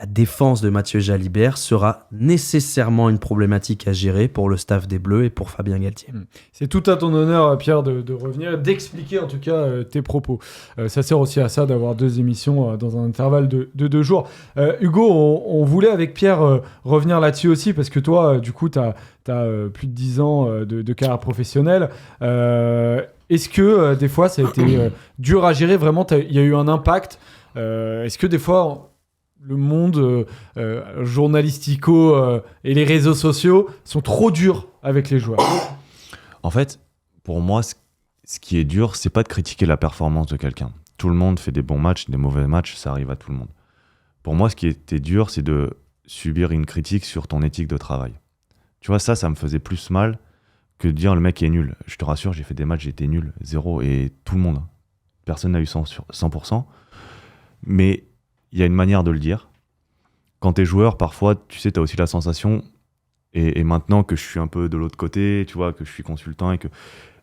la défense de Mathieu Jalibert sera nécessairement une problématique à gérer pour le staff des Bleus et pour Fabien Galtier. C'est tout à ton honneur, Pierre, de revenir, d'expliquer en tout cas tes propos. Ça sert aussi à ça d'avoir 2 émissions dans un intervalle de 2 jours. Hugo, on voulait avec Pierre revenir là-dessus aussi, parce que toi, du coup, tu as plus de 10 ans de carrière professionnelle. Est-ce que des fois, ça a été dur à gérer ? Vraiment, il y a eu un impact. Est-ce que des fois... le monde journalistico et les réseaux sociaux sont trop durs avec les joueurs? En fait, pour moi, ce qui est dur, c'est pas de critiquer la performance de quelqu'un. Tout le monde fait des bons matchs, des mauvais matchs, ça arrive à tout le monde. Pour moi, ce qui était dur, c'est de subir une critique sur ton éthique de travail. Tu vois, ça me faisait plus mal que de dire le mec est nul. Je te rassure, j'ai fait des matchs, j'étais nul, 0, et tout le monde. Personne n'a eu 100%. Mais il y a une manière de le dire. Quand t'es joueur, parfois, tu sais, t'as aussi la sensation, et maintenant que je suis un peu de l'autre côté, tu vois, que je suis consultant, et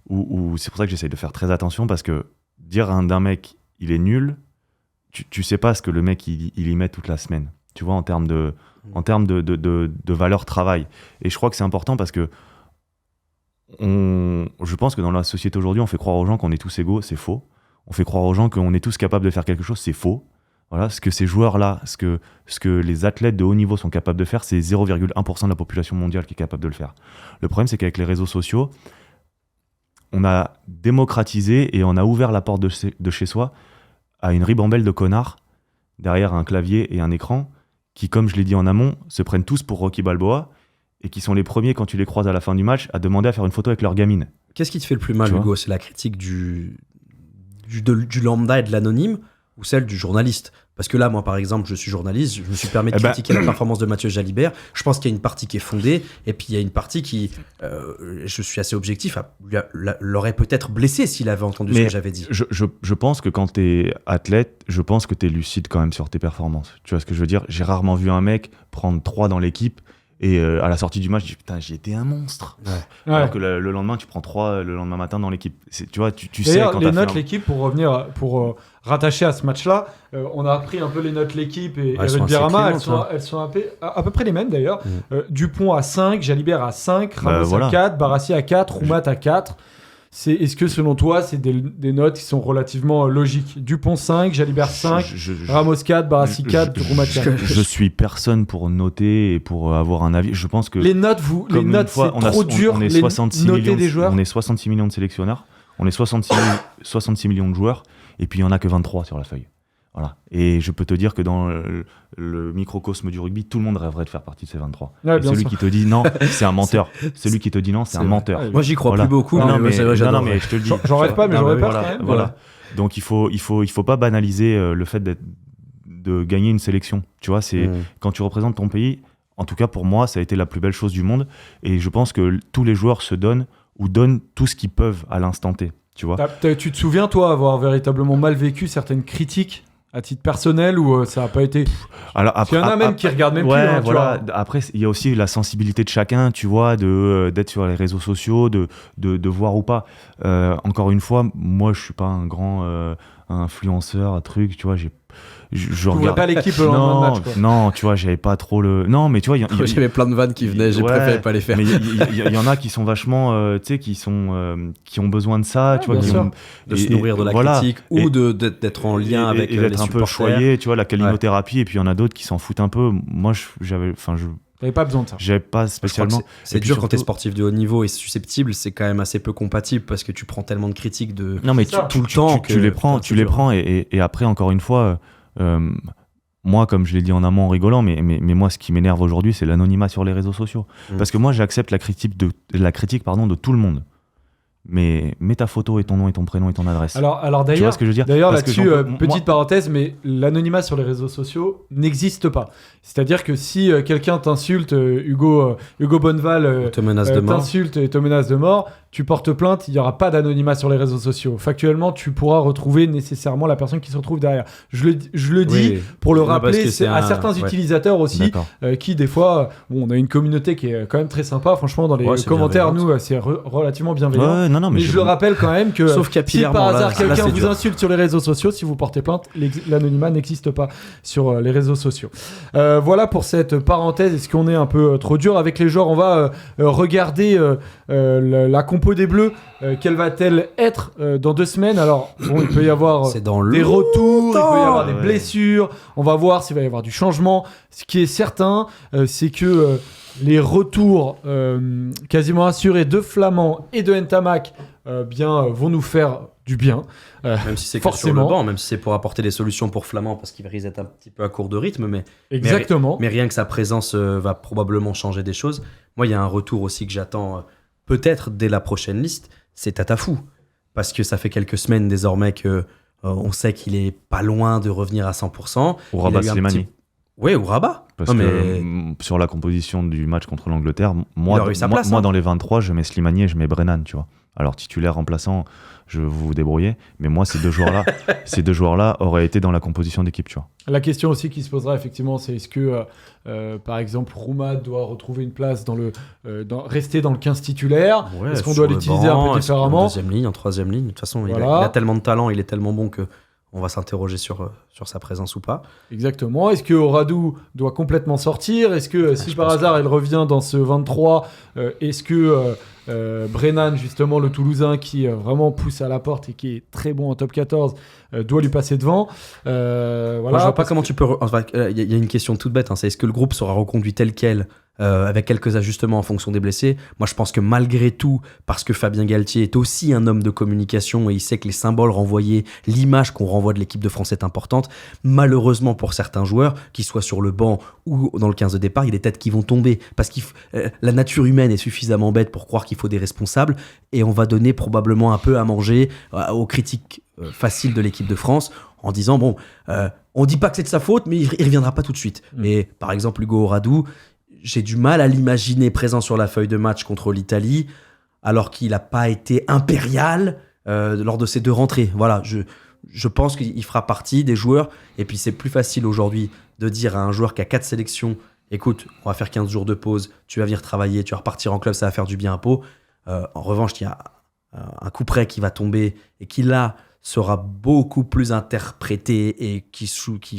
où c'est pour ça que j'essaye de faire très attention, parce que dire d'un mec, il est nul, tu sais pas ce que le mec, il y met toute la semaine, tu vois, en termes de valeur travail. Et je crois que c'est important parce que je pense que dans la société aujourd'hui, on fait croire aux gens qu'on est tous égaux, c'est faux. On fait croire aux gens qu'on est tous capables de faire quelque chose, c'est faux. Voilà, ce que ces joueurs-là, ce que les athlètes de haut niveau sont capables de faire, c'est 0,1% de la population mondiale qui est capable de le faire. Le problème, c'est qu'avec les réseaux sociaux, on a démocratisé et on a ouvert la porte de chez soi à une ribambelle de connards derrière un clavier et un écran qui, comme je l'ai dit en amont, se prennent tous pour Rocky Balboa et qui sont les premiers, quand tu les croises à la fin du match, à demander à faire une photo avec leur gamine. Qu'est-ce qui te fait le plus mal, Tu vois Hugo? C'est la critique du lambda et de l'anonyme ou celle du journaliste? Parce que là, moi, par exemple, je suis journaliste, je me suis permis de critiquer la performance de Mathieu Jalibert. Je pense qu'il y a une partie qui est fondée, et puis il y a une partie qui, je suis assez objectif, l'aurait peut-être blessé s'il avait entendu ce que j'avais dit. Je pense que quand t'es athlète, je pense que t'es lucide quand même sur tes performances. Tu vois ce que je veux dire? J'ai rarement vu un mec prendre 3 dans l'équipe, et à la sortie du match, je dis putain, j'ai été un monstre. Ouais. Alors que le lendemain, tu prends 3 le lendemain matin dans l'équipe. Tu vois, tu sais D'ailleurs, quand les t'as notes fait l'équipe, pour revenir, pour rattacher à ce match-là, on a appris un peu les notes l'équipe et Elles sont Rugby assez Rama, clémentes, elles sont à peu près les mêmes d'ailleurs. Dupont à 5, Jalibert à 5, Ramos voilà. à 4, Barassi à 4, Roumat à 4. Est-ce que selon toi, c'est des notes qui sont relativement logiques? Dupont 5, Jalibert 5, Ramos 4, Barassi 4, Roumat 4. Je suis personne pour noter et pour avoir un avis. Je pense que Les notes, c'est trop dur. On est les 66 noter millions, des joueurs. on est 66 millions de sélectionneurs, on est 66 millions de joueurs, et puis il n'y en a que 23 sur la feuille. Voilà. Et je peux te dire que dans le microcosme du rugby, tout le monde rêverait de faire partie de ces 23. Ouais, et bien celui sûr. qui te dit non, c'est un menteur. Celui qui te dit non, c'est un vrai. menteur. Moi, j'y crois Voilà. plus beaucoup, Non, mais, c'est vrai, j'adore. mais je te le dis. J'en rêve pas, mais Non, j'aurais mais peur voilà, quand même. voilà. Donc il faut pas banaliser le fait de gagner une sélection. Tu vois, c'est quand tu représentes ton pays. En tout cas, pour moi, ça a été la plus belle chose du monde. Et je pense que tous les joueurs se donnent ou donnent tout ce qu'ils peuvent à l'instant T. Tu vois. Tu te souviens, toi, avoir véritablement mal vécu certaines critiques à titre personnel ou ça n'a pas été. Alors, Parce qu'il y en a même qui regardent même ouais, plus. Hein, voilà. tu vois. Après, il y a aussi la sensibilité de chacun, tu vois, d'être sur les réseaux sociaux, de voir ou pas. Encore une fois, moi, je suis pas un grand influenceur, truc, tu vois. Je regarde pas l'équipe le lendemain de match, quoi. Non, tu vois, j'avais pas trop le. Non, mais tu vois, J'avais plein de vannes qui venaient, j'ai Ouais, préféré pas les faire. Mais il y en a qui sont vachement, tu sais, qui ont besoin de ça, tu vois, bien qui sûr. ont, De se nourrir de la voilà. critique ou d'être en lien avec et les d'être un peu supporters. choyé, tu vois, la calinothérapie. Et puis il y en a d'autres qui s'en foutent un peu. Moi, T'avais pas besoin de ça. j'avais pas Je crois que spécialement. c'est Et puis dur quand t'es surtout- sportif de haut niveau et susceptible, c'est quand même assez peu compatible parce que tu prends tellement de critiques de Non, mais C'est ça. tout le temps tu les prends, putain, c'est dur. et après, encore une fois, moi, comme je l'ai dit en amont en rigolant, mais moi, ce qui m'énerve aujourd'hui, c'est l'anonymat sur les réseaux sociaux. Parce que moi, j'accepte la critique de tout le monde. Mais mets ta photo et ton nom et ton prénom et ton adresse. Alors Tu vois d'ailleurs, ce que je veux dire? d'ailleurs Parce que là-dessus, moi- petite parenthèse, mais l'anonymat sur les réseaux sociaux n'existe pas. C'est-à-dire que si quelqu'un t'insulte, Hugo Bonneval te menace de mort. t'insulte et te menace de mort, tu portes plainte, il n'y aura pas d'anonymat sur les réseaux sociaux. Factuellement, tu pourras retrouver nécessairement la personne qui se retrouve derrière. Je le dis Oui. pour le Non, parce rappeler que c'est à certains ouais. utilisateurs aussi, D'accord. qui des fois, on a une communauté qui est quand même très sympa. Franchement, dans les Ouais, c'est commentaires, bienveillant. nous, c'est relativement bienveillant. Ouais, non, Mais je le rappelle quand même que Sauf si capillairement, par là, hasard là, quelqu'un c'est vous dur. insulte sur les réseaux sociaux, si vous portez plainte, l'anonymat n'existe pas sur les réseaux sociaux. Voilà pour cette parenthèse. Est-ce qu'on est un peu trop dur avec les joueurs? On va regarder la compo des Bleus. Quelle va-t-elle être dans 2 semaines? Alors, bon, il peut y avoir C'est dans des retours, il peut y avoir des Ouais. blessures. On va voir s'il va y avoir du changement. Ce qui est certain, c'est que les retours quasiment assurés de Flamand et de Ntamak vont nous faire du bien. Même si c'est que sur Forcément. le banc, même si c'est pour apporter des solutions pour Flamand parce qu'il risque d'être un petit peu à court de rythme, mais Exactement. Mais rien que sa présence va probablement changer des choses. Moi, il y a un retour aussi que j'attends peut-être dès la prochaine liste, c'est Tatafou. Parce que ça fait quelques semaines désormais que on sait qu'il est pas loin de revenir à 100%. Ou Rabat Il a eu un Slimani. petit- Oui, ou Rabat. Parce Non, que mais- sur la composition du match contre l'Angleterre, Il moi, aurait eu sa place, hein. dans les 23, je mets Slimani et je mets Brennan, tu vois. Alors titulaire, remplaçant, je vous débrouillez. Mais moi, ces deux joueurs-là auraient été dans la composition d'équipe, tu vois. La question aussi qui se posera effectivement, c'est est-ce que, par exemple, Roumad doit retrouver une place rester dans le 15 titulaire? Ouais, Est-ce qu'on sur doit le l'utiliser banc, un peu est-ce qu'il est différemment? En deuxième ligne, en troisième ligne. De toute façon, Voilà. il a tellement de talent, il est tellement bon que on va s'interroger sur sa présence ou pas. Exactement. Est-ce que Oradou doit complètement sortir? Est-ce que si je par pense hasard elle revient dans ce 23, est-ce que Brennan, justement le Toulousain qui vraiment pousse à la porte et qui est très bon en top 14, doit lui passer devant? Voilà, Moi, je vois pas comment tu peux. Il y a une question toute bête. C'est est-ce que le groupe sera reconduit tel quel avec quelques ajustements en fonction des blessés? Moi, je pense que malgré tout, parce que Fabien Galtier est aussi un homme de communication et il sait que les symboles renvoyés, l'image qu'on renvoie de l'équipe de France est importante. Malheureusement pour certains joueurs, qu'ils soient sur le banc ou dans le 15 de départ, il y a des têtes qui vont tomber parce que la nature humaine est suffisamment bête pour croire qu'il faut des responsables et on va donner probablement un peu à manger aux critiques faciles de l'équipe de France en disant bon, on dit pas que c'est de sa faute, mais il reviendra pas tout de suite. Et par exemple, Hugo Oradou, j'ai du mal à l'imaginer présent sur la feuille de match contre l'Italie, alors qu'il n'a pas été impérial lors de ses 2 rentrées. Voilà, je pense qu'il fera partie des joueurs. Et puis, c'est plus facile aujourd'hui de dire à un joueur qui a 4 sélections, écoute, on va faire 15 jours de pause, tu vas venir travailler, tu vas repartir en club, ça va faire du bien à Pau. En revanche, il y a un coup près qui va tomber et qui, là, sera beaucoup plus interprété et qui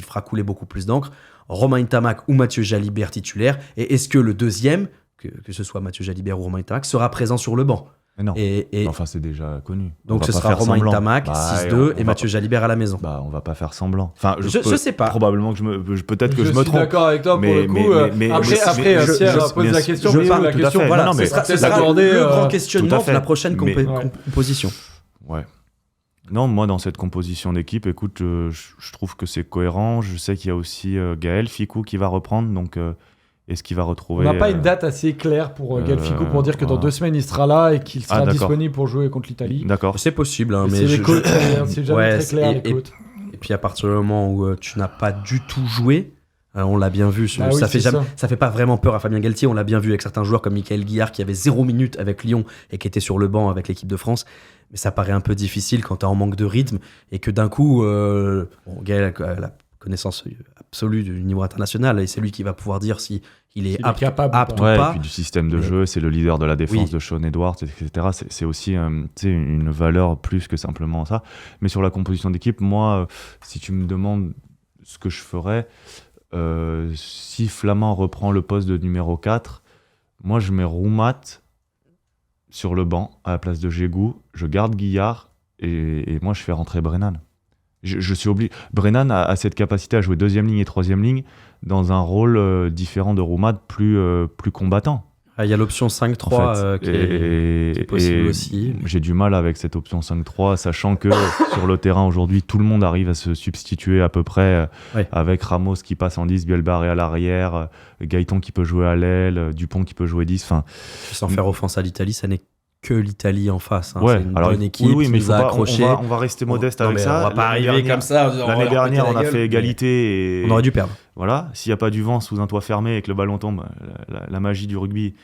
fera couler beaucoup plus d'encre. Romain Ntamak ou Mathieu Jalibert titulaire, et est-ce que le deuxième, que ce soit Mathieu Jalibert ou Romain Ntamak, sera présent sur le banc? Mais non. Et Enfin, c'est déjà connu. donc On ce va pas sera faire Romain semblant. Ntamak, 6-2, et Mathieu va Jalibert à la maison. on va pas faire semblant. Enfin, Je sais pas. Probablement que peut-être que je me suis trompe. d'accord avec toi pour Mais- le coup. mais- Après, je- Pierre je- pose bien la sûr, question. je mais parle, la tout à question, fait. voilà, Non, non, mais ce sera Ce sera accordé, le grand tout questionnement à de fait. la prochaine Mais- composition. Ouais. Non, moi, dans cette composition d'équipe, écoute, je trouve que c'est cohérent. Je sais qu'il y a aussi Gaël Ficou qui va reprendre. Donc, est-ce qu'il va On retrouver. n'a pas une date assez claire pour Gaël Ficou pour dire que dans 2 semaines il sera là et qu'il sera d'accord. disponible pour jouer contre l'Italie. D'accord. C'est possible, hein, Mais mais c'est les côtes, c'est jamais Ouais, très clair les et- côtes. Et puis à partir du moment où tu n'as pas du tout joué, on l'a bien vu, Ah oui, ça fait c'est ça fait pas vraiment peur à Fabien Galtier, on l'a bien vu avec certains joueurs comme Michael Guillard qui avait 0 minute avec Lyon et qui était sur le banc avec l'équipe de France. Mais ça paraît un peu difficile quand tu es en manque de rythme et que d'un coup, Gaël a la connaissance absolue du niveau international et c'est lui qui va pouvoir dire si il est S'il est apte, capable ou apte pas. ou Ouais, et pas. puis du système de Mais- jeu, c'est le leader de la défense Oui. de Sean Edwards, etc. C'est aussi tu sais, une valeur plus que simplement ça. Mais sur la composition d'équipe, moi, si tu me demandes ce que je ferais, si Flamand reprend le poste de numéro 4, moi je mets Roumat sur le banc à la place de Gégou, je garde Guillard et moi je fais rentrer Brennan. Je suis obligé. Brennan a cette capacité à jouer 2e ligne et 3e ligne dans un rôle différent de Roumat, plus combattant. Il y a l'option 5-3 en fait. qui est possible et aussi. j'ai du mal avec cette option 5-3, sachant que sur le terrain aujourd'hui, tout le monde arrive à se substituer à peu près, Ouais. avec Ramos qui passe en 10, Bielbarré à l'arrière, Gaëtan qui peut jouer à l'aile, Dupont qui peut jouer 10. Enfin, Sans faire offense à l'Italie, ça n'est que l'Italie en face. Hein. ouais, C'est une alors, bonne équipe oui, qui mais nous a accrochés. on va rester modeste Non, avec mais ça. on va pas L'année arriver dernière- comme ça. en disant, L'année on va leur dernière, péter on la a gueule, fait mais égalité. Et On aurait dû perdre. voilà, s'il n'y a pas du vent sous un toit fermé et que le ballon tombe, la magie du rugby,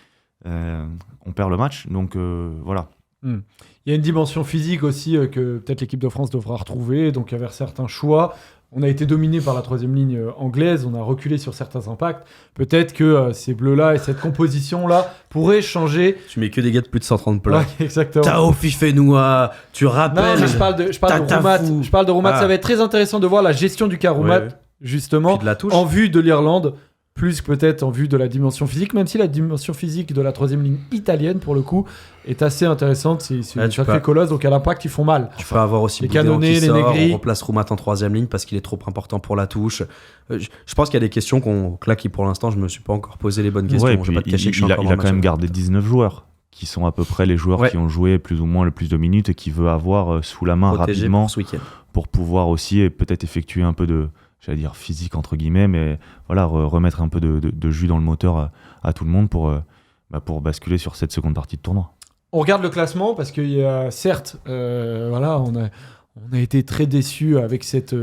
on perd le match. Donc voilà. Il y a une dimension physique aussi que peut-être l'équipe de France devra retrouver. Donc, il y avait certains choix. On a été dominé par la 3e ligne anglaise. On a reculé sur certains impacts. Peut-être que ces bleus-là et cette composition-là pourraient changer. Tu mets que des gars de plus de 130 plats. Ouais, exactement. Tao Fifenoua, tu Non, rappelles. mais je parle de Tata Roumat. Fou. Je parle de Roumat. Ah. Ça va être très intéressant de voir la gestion du cas Roumat, Ouais. justement, Puis de la touche. en vue de l'Irlande, plus que peut-être en vue de la dimension physique, même si la dimension physique de la 3e ligne italienne, pour le coup, est assez intéressante. C'est Ouais, tu ça peux- fait colosse, donc à l'impact, ils font mal. Tu peux avoir aussi Les Boudéan canonnés, qui les sort, négris. on replace Roumat en 3e ligne parce qu'il est trop important pour la touche. Je pense qu'il y a des questions qui pour l'instant, je me suis pas encore posé les bonnes questions. Ouais, et Je puis vais pas te cacher que je suis il a encore quand dans le même match. gardé 19 joueurs qui sont à peu près les joueurs Ouais. qui ont joué plus ou moins le plus de minutes et qui veut avoir sous la main Protégé rapidement pour ce week-end. pour pouvoir aussi peut-être effectuer un peu de, j'allais dire physique entre guillemets, mais voilà, remettre un peu de jus dans le moteur à tout le monde pour basculer sur cette seconde partie de tournoi. On regarde le classement parce qu'il y a certes, voilà, on a été très déçus avec cette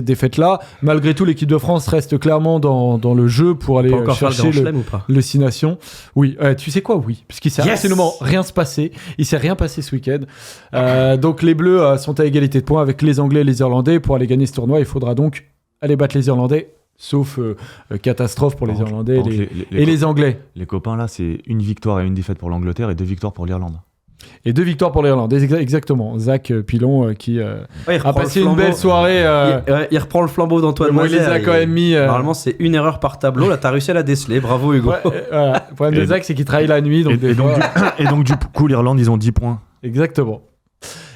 défaite-là. Malgré tout, l'équipe de France reste clairement dans le jeu pour aller Pas encore faire le chercher grand chelem ou pas? le 6 Nations. Oui, tu sais quoi? Oui, parce qu'il s'est Yes absolument rien se passer. Il s'est rien passé ce week-end. Donc les Bleus sont à égalité de points avec les Anglais et les Irlandais. Pour aller gagner ce tournoi, il faudra donc aller battre les Irlandais, sauf catastrophe pour les Par Irlandais contre, et les Anglais. Les copains là, c'est une victoire et une défaite pour l'Angleterre et 2 victoires pour l'Irlande. Et 2 victoires pour l'Irlande, exactement. Zach Pilon qui Ouais, il a reprend passé le une flambeau. belle soirée. Il reprend le flambeau d'Antoine Bon, il les Moser. a quand même mis. Normalement, c'est une erreur par tableau. Là, t'as réussi à la déceler. Bravo, Hugo. Ouais, voilà. Le problème de Et- Zach, c'est qu'il travaille la nuit. Donc Et donc, du coup, l'Irlande, ils ont 10 points. Exactement.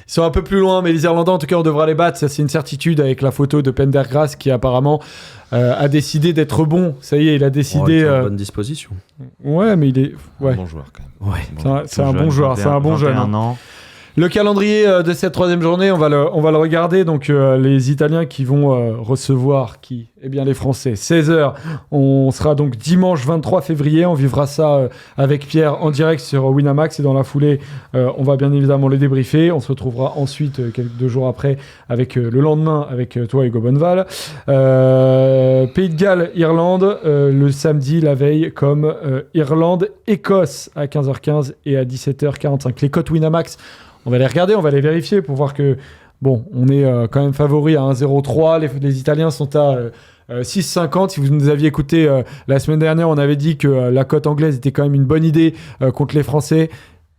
Ils sont un peu plus loin, mais les Irlandais, en tout cas, on devra les battre. Ça, c'est une certitude avec la photo de Pendergrass qui apparemment a décidé d'être bon. Ça y est, il a Oh, il décidé. est en bonne disposition. Ouais, mais il est. Ouais. Bon joueur, quand même. Ouais. C'est un bon joueur, c'est un bon jeune, 21 ans. Le calendrier de cette 3e journée, on va le regarder. Donc, les Italiens qui vont recevoir qui? Eh bien, les Français. 16h. On sera donc dimanche 23 février. On vivra ça avec Pierre en direct sur Winamax. Et dans la foulée, on va bien évidemment le débriefer. On se retrouvera ensuite, 2 jours après, avec le lendemain, avec toi, Hugo Bonneval. Pays de Galles, Irlande. Le samedi, la veille, comme Irlande, Écosse à 15h15 et à 17h45. Les cotes Winamax. On va les regarder, on va les vérifier pour voir que, bon, on est quand même favori à 1,03. Les Italiens sont à 6,50. Si vous nous aviez écouté la semaine dernière, on avait dit que la cote anglaise était quand même une bonne idée contre les Français.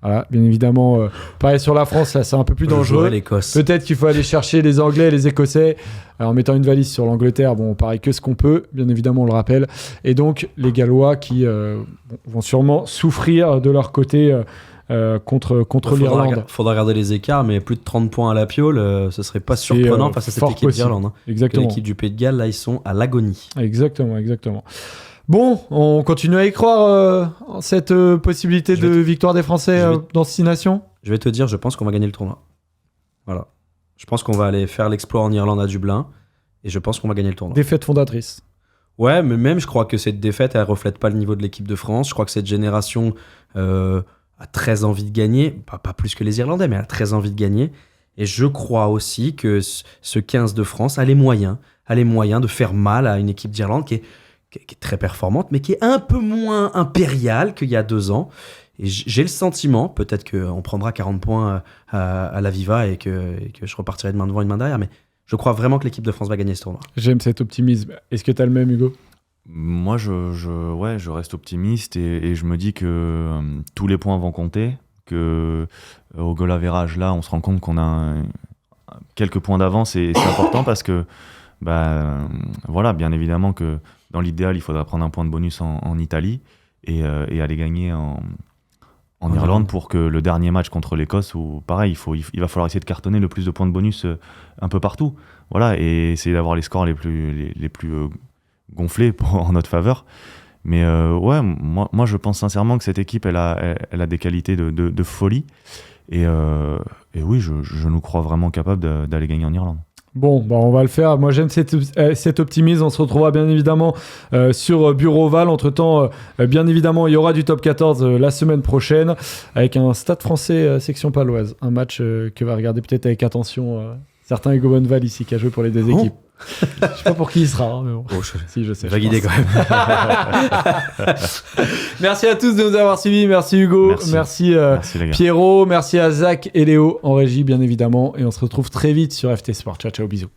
Voilà, bien évidemment, pareil sur la France, là, c'est un peu plus dangereux. L'Écosse. Peut-être qu'il faut aller chercher les Anglais et les Écossais en mettant une valise sur l'Angleterre. Bon, on parie que ce qu'on peut, bien évidemment, on le rappelle. Et donc, les Gallois qui vont sûrement souffrir de leur côté contre l'Irlande. Faudra regarder les écarts, mais plus de 30 points à la piole, ce serait pas surprenant face à cette fort équipe possible. d'Irlande. Exactement. L'équipe du Pays de Galles, là, ils sont à l'agonie. Exactement. Bon, on continue à y croire en cette possibilité Je de vais te- victoire des Français je vais- dans 6 nations. Je vais te dire, je pense qu'on va gagner le tournoi. Voilà. Je pense qu'on va aller faire l'exploit en Irlande à Dublin, et je pense qu'on va gagner le tournoi. Défaite fondatrice. Ouais, mais même, je crois que cette défaite, elle reflète pas le niveau de l'équipe de France. Je crois que cette génération a très envie de gagner, pas plus que les Irlandais, mais elle a très envie de gagner. Et je crois aussi que ce 15 de France a les moyens de faire mal à une équipe d'Irlande qui est très performante, mais qui est un peu moins impériale qu'il y a 2 ans. Et j'ai le sentiment, peut-être qu'on prendra 40 points à la Viva et que je repartirai de main devant, une main derrière, mais je crois vraiment que l'équipe de France va gagner ce tournoi. J'aime cet optimisme. Est-ce que tu as le même, Hugo? Moi, je reste optimiste et je me dis que tous les points vont compter, que au goal average, là, on se rend compte qu'on a quelques points d'avance et c'est important parce que, voilà, bien évidemment que dans l'idéal, il faudra prendre un point de bonus en Italie et aller gagner en Irlande pour que le dernier match contre l'Écosse, où pareil, il va falloir essayer de cartonner le plus de points de bonus un peu partout. Voilà, et essayer d'avoir les scores les plus gonflés en notre faveur. Mais ouais, moi je pense sincèrement que cette équipe, elle a des qualités de folie. Et oui, je nous crois vraiment capables d'aller gagner en Irlande. Bon, on va le faire. Moi, j'aime cet optimisme. On se retrouvera bien évidemment sur Bureau Oval. Entre-temps, bien évidemment, il y aura du top 14 la semaine prochaine avec un Stade Français section paloise. Un match que va regarder peut-être avec attention certain Hugo Bonneval ici qui a joué pour les 2 équipes. Je sais pas pour qui il sera, hein, mais bon. Si, je sais. Vague idée quand même. Merci à tous de nous avoir suivis. Merci Hugo. Merci Merci les gars. Pierrot. Merci à Zach et Léo en régie, bien évidemment. Et on se retrouve très vite sur FT Sport. Ciao, bisous.